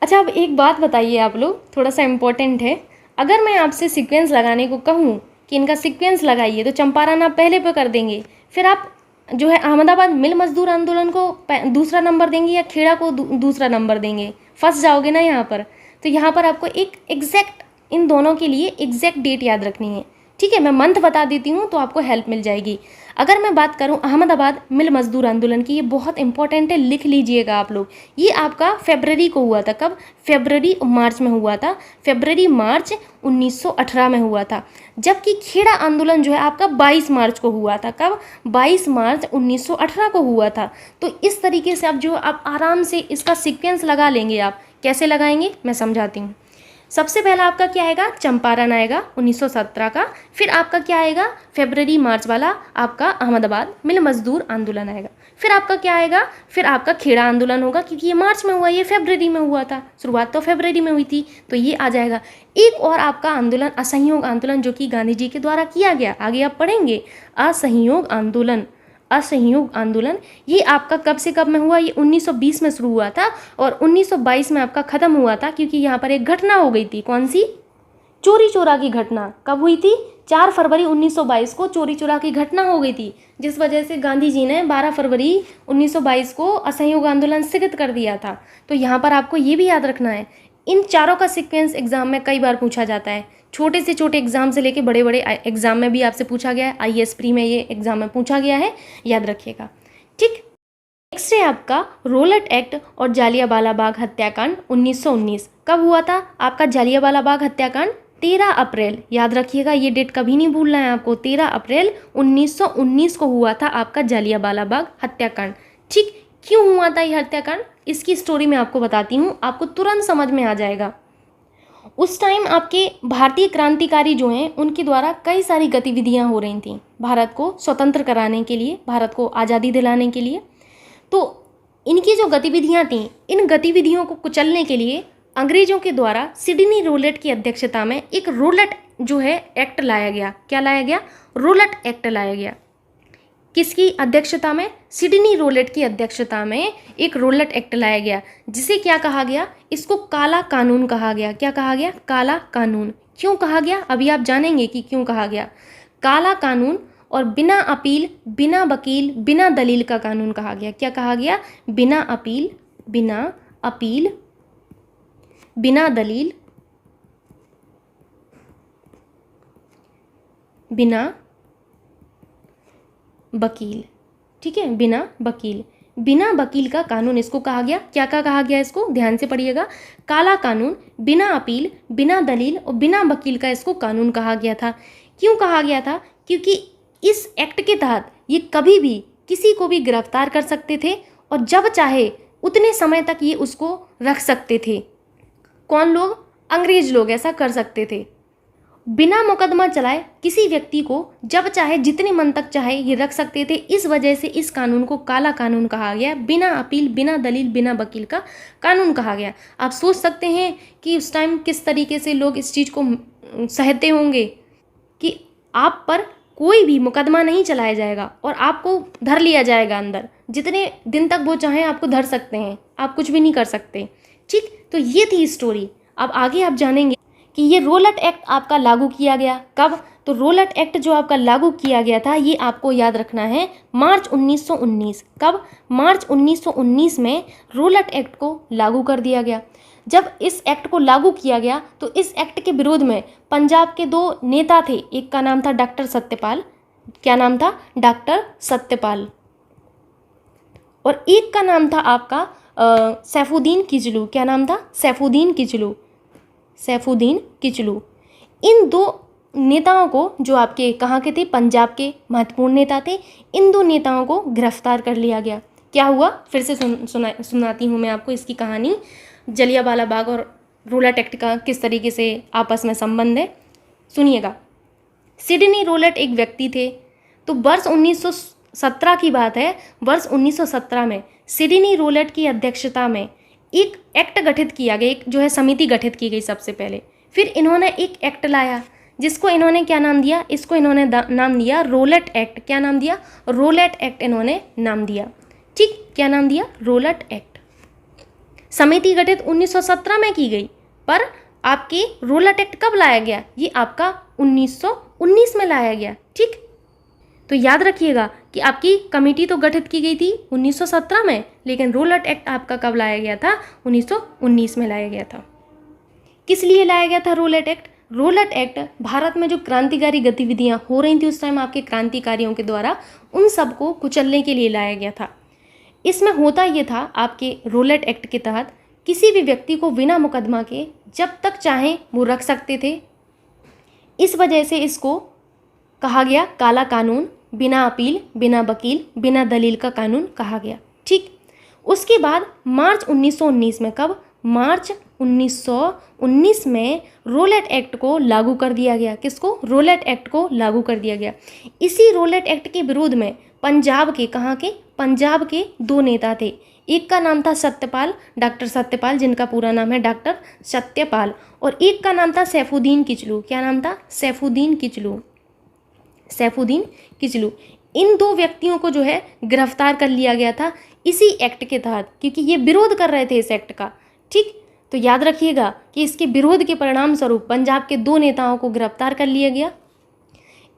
अच्छा, अब एक बात बताइए आप लोग, थोड़ा सा इम्पोर्टेंट है। अगर मैं आपसे सीक्वेंस लगाने को कहूँ कि इनका सीक्वेंस लगाइए, तो चंपारण आप पहले पे कर देंगे, फिर आप जो है अहमदाबाद मिल मजदूर आंदोलन को दूसरा नंबर देंगे या खेड़ा को दूसरा नंबर देंगे, फंस जाओगे ना यहाँ पर। तो यहाँ पर आपको एक एग्जैक्ट इन दोनों के लिए एग्जैक्ट डेट याद रखनी है, ठीक है। मैं मंथ बता देती हूँ तो आपको हेल्प मिल जाएगी। अगर मैं बात करूँ अहमदाबाद मिल मजदूर आंदोलन की, ये बहुत इंपॉर्टेंट है, लिख लीजिएगा आप लोग। ये आपका फरवरी को हुआ था। कब? फरवरी मार्च में हुआ था, फरवरी मार्च 1918 में हुआ था। जबकि खेड़ा आंदोलन जो है आपका 22 मार्च को हुआ था। कब? 22 मार्च 1918 को हुआ था। तो इस तरीके से आप आराम से इसका सीक्वेंस लगा लेंगे। आप कैसे लगाएंगे मैं समझाती हूँ। सबसे पहला आपका क्या आएगा? चंपारण आएगा 1917 का। फिर आपका क्या आएगा? फरवरी मार्च वाला आपका अहमदाबाद मिल मजदूर आंदोलन आएगा। फिर आपका क्या आएगा? फिर आपका खेड़ा आंदोलन होगा, क्योंकि ये मार्च में हुआ, ये फरवरी में हुआ था, शुरुआत तो फरवरी में हुई थी, तो ये आ जाएगा। एक और आपका आंदोलन असहयोग आंदोलन, जो कि गांधी जी के द्वारा किया गया, आगे आप पढ़ेंगे। असहयोग आंदोलन, असहयोग आंदोलन, ये आपका कब से कब में हुआ? ये 1920 में शुरू हुआ था और 1922 में आपका ख़त्म हुआ था, क्योंकि यहाँ पर एक घटना हो गई थी। कौन सी? चोरी चोरा की घटना। कब हुई थी? 4 फरवरी 1922 को चोरी चोरा की घटना हो गई थी, जिस वजह से गांधी जी ने 12 फरवरी 1922 को असहयोग आंदोलन स्थगित कर दिया था। तो यहाँ पर आपको ये भी याद रखना है। इन चारों का सीक्वेंस एग्जाम में कई बार पूछा जाता है, छोटे से छोटे एग्जाम से लेके बड़े बड़े एग्जाम में भी आपसे पूछा गया है। आईएएस प्री में ये एग्जाम में पूछा गया है, याद रखिएगा, ठीक। नेक्स्ट है आपका रोलट एक्ट और जालियांवाला बाग हत्याकांड 1919। कब हुआ था आपका जालियांवाला बाग हत्याकांड? 13 अप्रैल, याद रखिएगा, ये डेट कभी नहीं भूलना है आपको। 13 अप्रैल 1919 को हुआ था आपका जालियांवाला बाग हत्याकांड, ठीक। क्यों हुआ था ये हत्याकांड? इसकी स्टोरी मैं आपको बताती हूँ, आपको तुरंत समझ में आ जाएगा। उस टाइम आपके भारतीय क्रांतिकारी जो हैं, उनके द्वारा कई सारी गतिविधियां हो रही थी भारत को स्वतंत्र कराने के लिए, भारत को आज़ादी दिलाने के लिए। तो इनकी जो गतिविधियां थीं, इन गतिविधियों को कुचलने के लिए अंग्रेजों के द्वारा सिडनी रोलेट की अध्यक्षता में एक रोलेट जो है एक्ट लाया गया। क्या लाया गया? रोलेट एक्ट लाया गया। किसकी अध्यक्षता में? सिडनी रोलेट की अध्यक्षता में एक रोलेट एक्ट लाया गया, जिसे क्या कहा गया? इसको काला कानून कहा गया। क्या कहा गया? काला कानून। क्यों कहा गया? अभी आप जानेंगे कि क्यों कहा गया काला कानून। और बिना अपील, बिना वकील, बिना दलील का कानून कहा गया। क्या कहा गया? बिना अपील, बिना अपील, बिना दलील, बिना वकील, ठीक है, बिना वकील, बिना वकील का कानून इसको कहा गया। क्या कहा गया? इसको ध्यान से पढ़िएगा। काला कानून, बिना अपील, बिना दलील और बिना वकील का इसको कानून कहा गया था। क्यों कहा गया था? क्योंकि इस एक्ट के तहत ये कभी भी किसी को भी गिरफ्तार कर सकते थे और जब चाहे उतने समय तक ये उसको रख सकते थे। कौन लोग? अंग्रेज लोग ऐसा कर सकते थे। बिना मुकदमा चलाए किसी व्यक्ति को जब चाहे जितने मन तक चाहे ये रख सकते थे। इस वजह से इस कानून को काला कानून कहा गया। बिना अपील, बिना दलील, बिना वकील का कानून कहा गया। आप सोच सकते हैं कि उस टाइम किस तरीके से लोग इस चीज़ को सहते होंगे कि आप पर कोई भी मुकदमा नहीं चलाया जाएगा और आपको धर लिया जाएगा अंदर। जितने दिन तक वो चाहें आपको धर सकते हैं, आप कुछ भी नहीं कर सकते, ठीक। तो ये थी स्टोरी। अब आगे आप जानेंगे कि ये रोलेट एक्ट आपका लागू किया गया कब। तो रोलेट एक्ट जो आपका लागू किया गया था, ये आपको याद रखना है, मार्च 1919। कब? मार्च 1919 में रोलेट एक्ट को लागू कर दिया गया। जब इस एक्ट को लागू किया गया तो इस एक्ट के विरोध में पंजाब के 2 नेता थे। एक का नाम था डॉक्टर सत्यपाल। क्या नाम था? डॉक्टर सत्यपाल। और एक का नाम था आपका सैफुद्दीन किचलू। क्या नाम था? सैफुद्दीन किचलू। सैफुद्दीन किचलू। इन 2 नेताओं को, जो आपके कहाँ के थे? पंजाब के महत्वपूर्ण नेता थे, इन 2 नेताओं को गिरफ्तार कर लिया गया। क्या हुआ? फिर से सुनाती हूँ मैं आपको इसकी कहानी। जलियांवाला बाग और रोलेट एक्ट का किस तरीके से आपस में संबंध है, सुनिएगा, सिडनी रोलेट एक व्यक्ति थे। तो वर्ष 1917 की बात है। वर्ष 1917 में सिडनी रोलेट की अध्यक्षता में एक एक्ट गठित किया गया, एक जो है समिति गठित की गई सबसे पहले। फिर इन्होंने एक एक्ट लाया जिसको इन्होंने क्या नाम दिया, इसको इन्होंने नाम दिया रोलेट एक्ट। क्या नाम दिया? रोलेट एक्ट इन्होंने नाम दिया। ठीक, क्या नाम दिया? Rowlatt Act. समिति गठित 1917 में की गई, पर आपकी रोलेट एक्ट कब लाया गया? ये आपका 1919 में लाया गया। ठीक, तो याद रखिएगा कि आपकी कमेटी तो गठित की गई थी 1917 में, लेकिन रोलेट एक्ट आपका कब लाया गया था? 1919 में लाया गया था। किस लिए लाया गया था Rowlatt Act? Rowlatt Act Bharat में जो क्रांतिकारी गतिविधियां हो रही थी उस टाइम आपके क्रांतिकारियों के द्वारा, उन सबको कुचलने के लिए लाया गया था। इसमें होता ये था, आपके रोलेट एक्ट के तहत किसी भी व्यक्ति को बिना मुकदमा के जब तक चाहें वो रख सकते थे। इस वजह से इसको कहा गया काला कानून, बिना अपील, बिना वकील, बिना दलील का कानून कहा गया। ठीक, उसके बाद मार्च 1919 में, कब? मार्च 1919 में रोलेट एक्ट को लागू कर दिया गया। किसको? रोलेट एक्ट को लागू कर दिया गया। इसी रोलेट एक्ट के विरोध में पंजाब के, कहाँ के? पंजाब के दो नेता थे। एक का नाम था सत्यपाल, डॉक्टर सत्यपाल, जिनका पूरा नाम है डॉक्टर सत्यपाल, और एक का नाम था सैफुद्दीन किचलू। क्या नाम था? सैफुद्दीन किचलू। सैफुद्दीन किचलू। इन दो व्यक्तियों को जो है गिरफ्तार कर लिया गया था इसी एक्ट के तहत, क्योंकि ये विरोध कर रहे थे इस एक्ट का। ठीक, तो याद रखिएगा कि इसके विरोध के परिणाम स्वरूप पंजाब के दो नेताओं को गिरफ्तार कर लिया गया।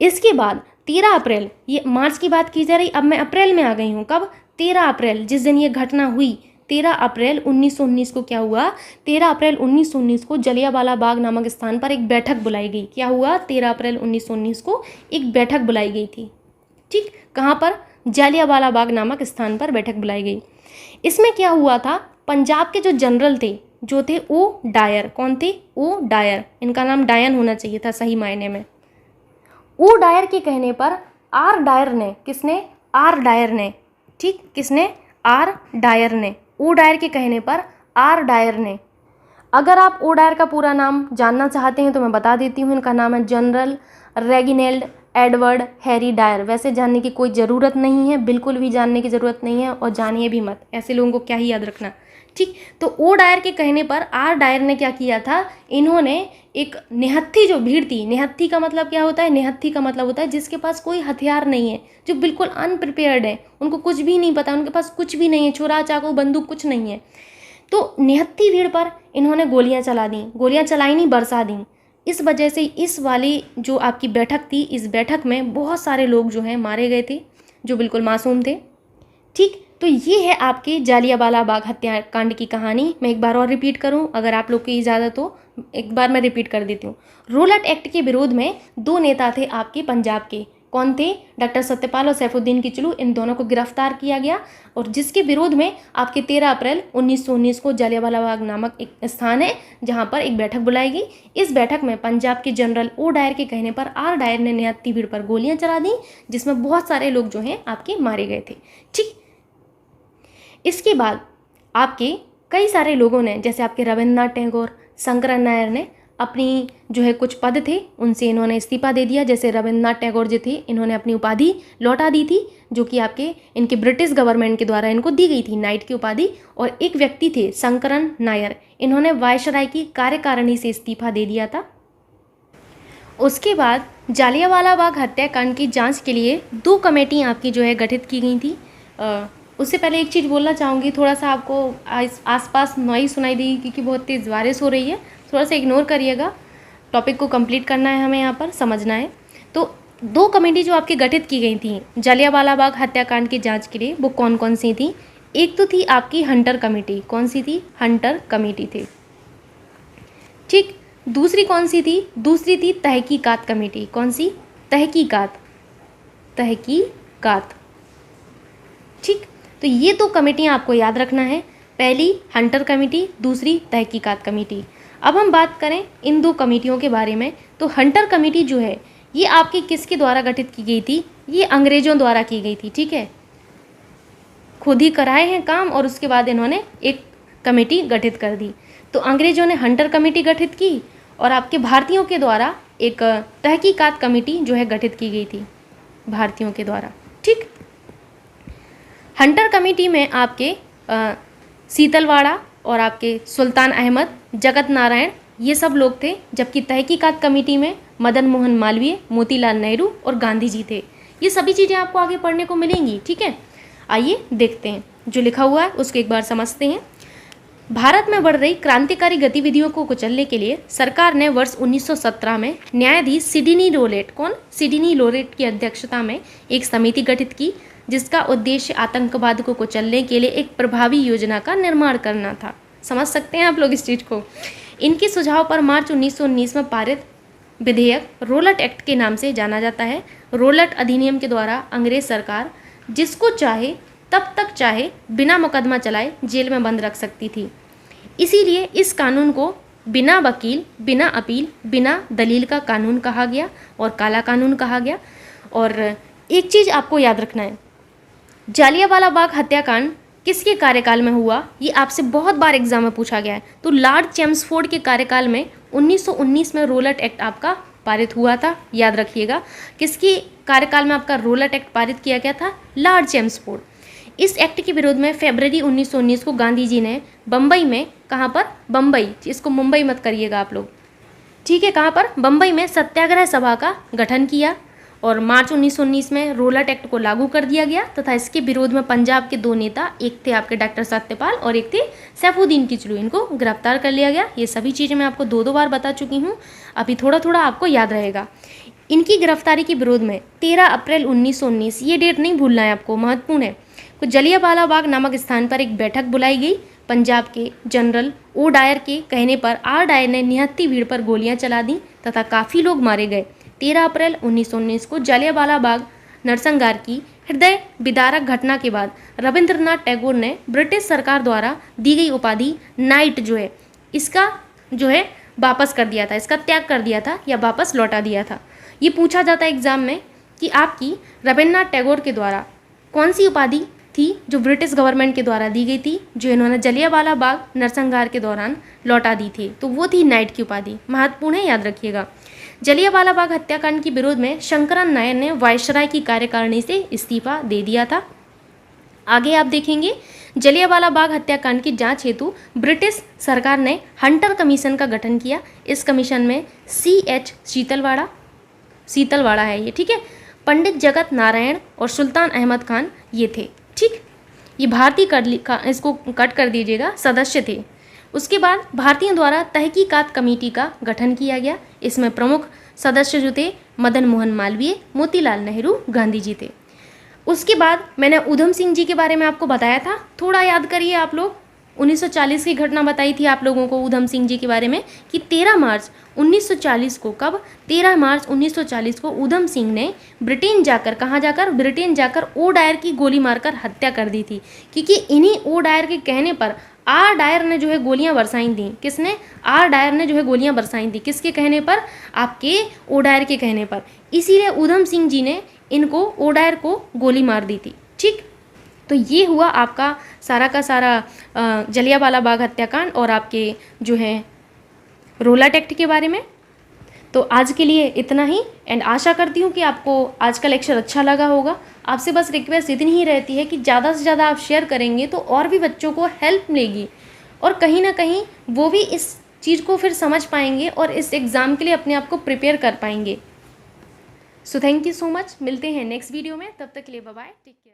इसके बाद 13 अप्रैल, ये मार्च की बात की जा रही, अब मैं अप्रैल में आ गई हूँ। कब? 13 अप्रैल, जिस दिन ये घटना हुई, 13 अप्रैल 1919 को क्या हुआ? 13 अप्रैल 1919 को जलियांवाला बाग नामक स्थान पर एक बैठक बुलाई गई। क्या हुआ? 13 अप्रैल 1919 को एक बैठक बुलाई गई थी। ठीक, कहाँ पर? जलियांवाला बाग नामक स्थान पर बैठक बुलाई गई। इसमें क्या हुआ था? पंजाब के जो जनरल थे, जो थे ओ डायर। कौन थे? O Dyer. इनका नाम डायन होना चाहिए था सही मायने में। ओ डायर के कहने पर आर डायर ने, किसने? आर डायर ने। ठीक, किसने? आर डायर ने। ओ डायर के कहने पर आर डायर ने। अगर आप ओ डायर का पूरा नाम जानना चाहते हैं तो मैं बता देती हूँ। इनका नाम है जनरल रेगिनेल्ड एडवर्ड हैरी डायर। वैसे जानने की कोई ज़रूरत नहीं है, बिल्कुल भी जानने की ज़रूरत नहीं है, और जानिए भी मत, ऐसे लोगों को क्या ही याद रखना। ठीक, तो ओ डायर के कहने पर आर डायर ने क्या किया था? इन्होंने एक निहत्थी जो भीड़ थी, निहत्थी का मतलब क्या होता है? निहत्थी का मतलब होता है जिसके पास कोई हथियार नहीं है, जो बिल्कुल अनप्रिपेयर्ड है, उनको कुछ भी नहीं पता, उनके पास कुछ भी नहीं है, छुरा चाकू बंदूक कुछ नहीं है। तो निहत्थी भीड़ पर इन्होंने गोलियां चला दी, गोलियां चलाई नहीं, बरसा दी। इस वजह से इस वाली जो आपकी बैठक थी, इस बैठक में बहुत सारे लोग जो हैं मारे गए थे, जो बिल्कुल मासूम थे। ठीक, तो ये है आपके जालियांवाला बाग हत्याकांड की कहानी। मैं एक बार और रिपीट करूं, अगर आप लोग की इजाज़त हो एक बार मैं रिपीट कर देती हूँ। रोलेट एक्ट के विरोध में दो नेता थे आपके पंजाब के। कौन थे? डॉक्टर सत्यपाल और सैफुद्दीन किचलू। इन दोनों को गिरफ्तार किया गया, और जिसके विरोध में आपके 13 अप्रैल 1919 को जलियांवाला बाग नामक एक स्थान है जहां पर एक बैठक बुलाई गई। इस बैठक में पंजाब के जनरल ओ डायर के कहने पर आर डायर ने निहत्थी भीड़ पर गोलियां चला दी, जिसमें बहुत सारे लोग जो हैं आपके मारे गए थे। ठीक, इसके बाद आपके कई सारे लोगों ने, जैसे आपके रविन्द्रनाथ टैगोर, शंकरन नायर ने अपनी जो है कुछ पद थे उनसे इन्होंने इस्तीफा दे दिया। जैसे रविन्द्रनाथ टैगोर जो थे, इन्होंने अपनी उपाधि लौटा दी थी, जो कि आपके इनके ब्रिटिश गवर्नमेंट के द्वारा इनको दी गई थी, नाइट की उपाधि। और एक व्यक्ति थे शंकरन नायर, इन्होंने वायसराय की कार्यकारिणी से इस्तीफा दे दिया था। उसके बाद जालियांवाला बाग हत्याकांड की जांच के लिए दो कमेटियां आपकी जो है गठित की गई थी। उससे पहले एक चीज़ बोलना चाहूँगी, थोड़ा सा आपको आसपास नॉइज़ सुनाई देगी क्योंकि बहुत तेज़ बारिश हो रही है, थोड़ा सा इग्नोर करिएगा। टॉपिक को कंप्लीट करना है हमें, यहाँ पर समझना है। तो दो कमेटी जो आपकी गठित की गई थी जालियांवाला बाग हत्याकांड की जांच के लिए, वो कौन कौन सी थी? एक तो थी आपकी हंटर कमेटी। कौन सी थी? हंटर कमेटी थी। ठीक, दूसरी कौन सी थी? दूसरी थी तहकीकात कमेटी। कौन सी? तहकीकात। तहकीकात। ठीक, तो ये दो कमेटियाँ आपको याद रखना है, पहली हंटर कमेटी, दूसरी तहकीकात कमेटी। अब हम बात करें इन दो कमेटियों के बारे में, तो हंटर कमेटी जो है ये आपकी किसके द्वारा गठित की गई थी? ये अंग्रेज़ों द्वारा की गई थी। ठीक है, खुद ही कराए हैं काम और उसके बाद इन्होंने एक कमेटी गठित कर दी। तो अंग्रेज़ों ने हंटर कमेटी गठित की और आपके भारतीयों के द्वारा एक तहकीकात कमेटी जो है गठित की गई थी भारतीयों के द्वारा। ठीक, हंटर कमेटी में आपके शीतलवाड़ा और आपके सुल्तान अहमद, जगत नारायण ये सब लोग थे, जबकि तहकीकात कमेटी में मदन मोहन मालवीय, मोतीलाल नेहरू और गांधी जी थे। ये सभी चीज़ें आपको आगे पढ़ने को मिलेंगी। ठीक है, आइए देखते हैं जो लिखा हुआ है उसको एक बार समझते हैं। भारत में बढ़ रही क्रांतिकारी गतिविधियों को कुचलने के लिए सरकार ने वर्ष 1917 में न्यायाधीश सिडनी लोलेट, कौन, सिडनी लोलेट की अध्यक्षता में एक समिति गठित की, जिसका उद्देश्य आतंकवाद को कुचलने के लिए एक प्रभावी योजना का निर्माण करना था। समझ सकते हैं आप लोग इस चीज़ को। इनके सुझाव पर मार्च 1919 में पारित विधेयक रोलट एक्ट के नाम से जाना जाता है। रोलट अधिनियम के द्वारा अंग्रेज सरकार जिसको चाहे तब तक चाहे बिना मुकदमा चलाए जेल में बंद रख सकती थी। इसीलिए इस कानून को बिना वकील, बिना अपील, बिना दलील का कानून कहा गया और काला कानून कहा गया। और एक चीज़ आपको याद रखना है, जालियांवाला बाग हत्याकांड किसके कार्यकाल में हुआ, ये आपसे बहुत बार एग्जाम में पूछा गया है। तो लॉर्ड चेम्सफोर्ड के कार्यकाल में 1919 में रोलट एक्ट आपका पारित हुआ था, याद रखिएगा। किसके कार्यकाल में आपका रोलट एक्ट पारित किया गया था, लॉर्ड चेम्सफोर्ड। इस एक्ट के विरोध में फरवरी 1919 को गांधी जी ने बम्बई में, कहाँ पर, बम्बई, इसको मुंबई मत करिएगा आप लोग, ठीक है, कहाँ पर, बम्बई में सत्याग्रह सभा का गठन किया और मार्च 1919 में रोलट एक्ट को लागू कर दिया गया तथा इसके विरोध में पंजाब के दो नेता, एक थे आपके डॉक्टर सत्यपाल और एक थे सैफुद्दीन किचलू, इनको गिरफ्तार कर लिया गया। ये सभी चीज़ें मैं आपको दो बार बता चुकी हूँ, अभी थोड़ा थोड़ा आपको याद रहेगा। इनकी गिरफ्तारी के विरोध में 13 अप्रैल 1919, ये डेट नहीं भूलना है आपको, महत्वपूर्ण है, को जलियांवाला बाग नामक स्थान पर एक बैठक बुलाई गई। पंजाब के जनरल ओ डायर के कहने पर आर डायर ने निहत्ती भीड़ पर गोलियां चला दी तथा काफ़ी लोग मारे गए। 13 अप्रैल 1919 को जलियांवाला बाग नरसंहार की हृदय विदारक घटना के बाद रविंद्रनाथ टैगोर ने ब्रिटिश सरकार द्वारा दी गई उपाधि नाइट जो है, इसका जो है वापस कर दिया था, इसका त्याग कर दिया था या वापस लौटा दिया था। ये पूछा जाता है एग्जाम में कि आपकी रविंद्रनाथ टैगोर के द्वारा कौन सी उपाधि थी जो ब्रिटिश गवर्नमेंट के द्वारा दी गई थी, जो इन्होंने जलियांवाला बाग नरसंहार के दौरान लौटा दी थी, तो वो थी नाइट की उपाधि। महत्वपूर्ण है, याद रखिएगा। जलियांवाला बाग हत्याकांड के विरोध में शंकरन नायर ने वायसराय की कार्यकारिणी से इस्तीफा दे दिया था। आगे आप देखेंगे जलियांवाला बाग हत्याकांड की जांच हेतु ब्रिटिश सरकार ने हंटर कमीशन का गठन किया। इस कमीशन में C.H. शीतलवाड़ा है ये, ठीक है, पंडित जगत नारायण और सुल्तान अहमद खान ये थे। ठीक, ये भारतीय इसको कट कर दीजिएगा, सदस्य थे। उसके बाद भारतीयों द्वारा तहकीकात कमेटी का गठन किया गया। इसमें प्रमुख सदस्य जो थे मदन मोहन मालवीय, मोतीलाल नेहरू, गांधी जी थे। उसके बाद मैंने उधम सिंह जी के बारे में आपको बताया था, थोड़ा याद करिए आप लोग। 1940 की घटना बताई थी आप लोगों को उधम सिंह जी के बारे में कि 13 मार्च 1940 को, कब, 13 मार्च 1940 को उधम सिंह ने ब्रिटेन जाकर, कहाँ जाकर, ब्रिटेन जाकर ओ डायर की गोली मारकर हत्या कर दी थी। क्योंकि इन्हीं ओ डायर के कहने पर आर डायर ने जो है गोलियां बरसाई थी। किसने, आर डायर ने जो है गोलियां बरसाई थी, किसके कहने पर, आपके ओ डायर के कहने पर। इसीलिए उधम सिंह जी ने इनको, ओ डायर को गोली मार दी थी। ठीक, तो ये हुआ आपका सारा का सारा जलियांवाला बाग हत्याकांड और आपके जो है रोलट एक्ट के बारे में। तो आज के लिए इतना ही, एंड आशा करती हूँ कि आपको आज का लेक्चर अच्छा लगा होगा। आपसे बस रिक्वेस्ट इतनी ही रहती है कि ज़्यादा से ज़्यादा आप शेयर करेंगे तो और भी बच्चों को हेल्प मिलेगी और कहीं ना कहीं वो भी इस चीज़ को फिर समझ पाएंगे और इस एग्ज़ाम के लिए अपने आप को प्रिपेयर कर पाएंगे। So thank you so much, मिलते हैं नेक्स्ट वीडियो में, तब तक के लिए बाय बाय, टेक केयर।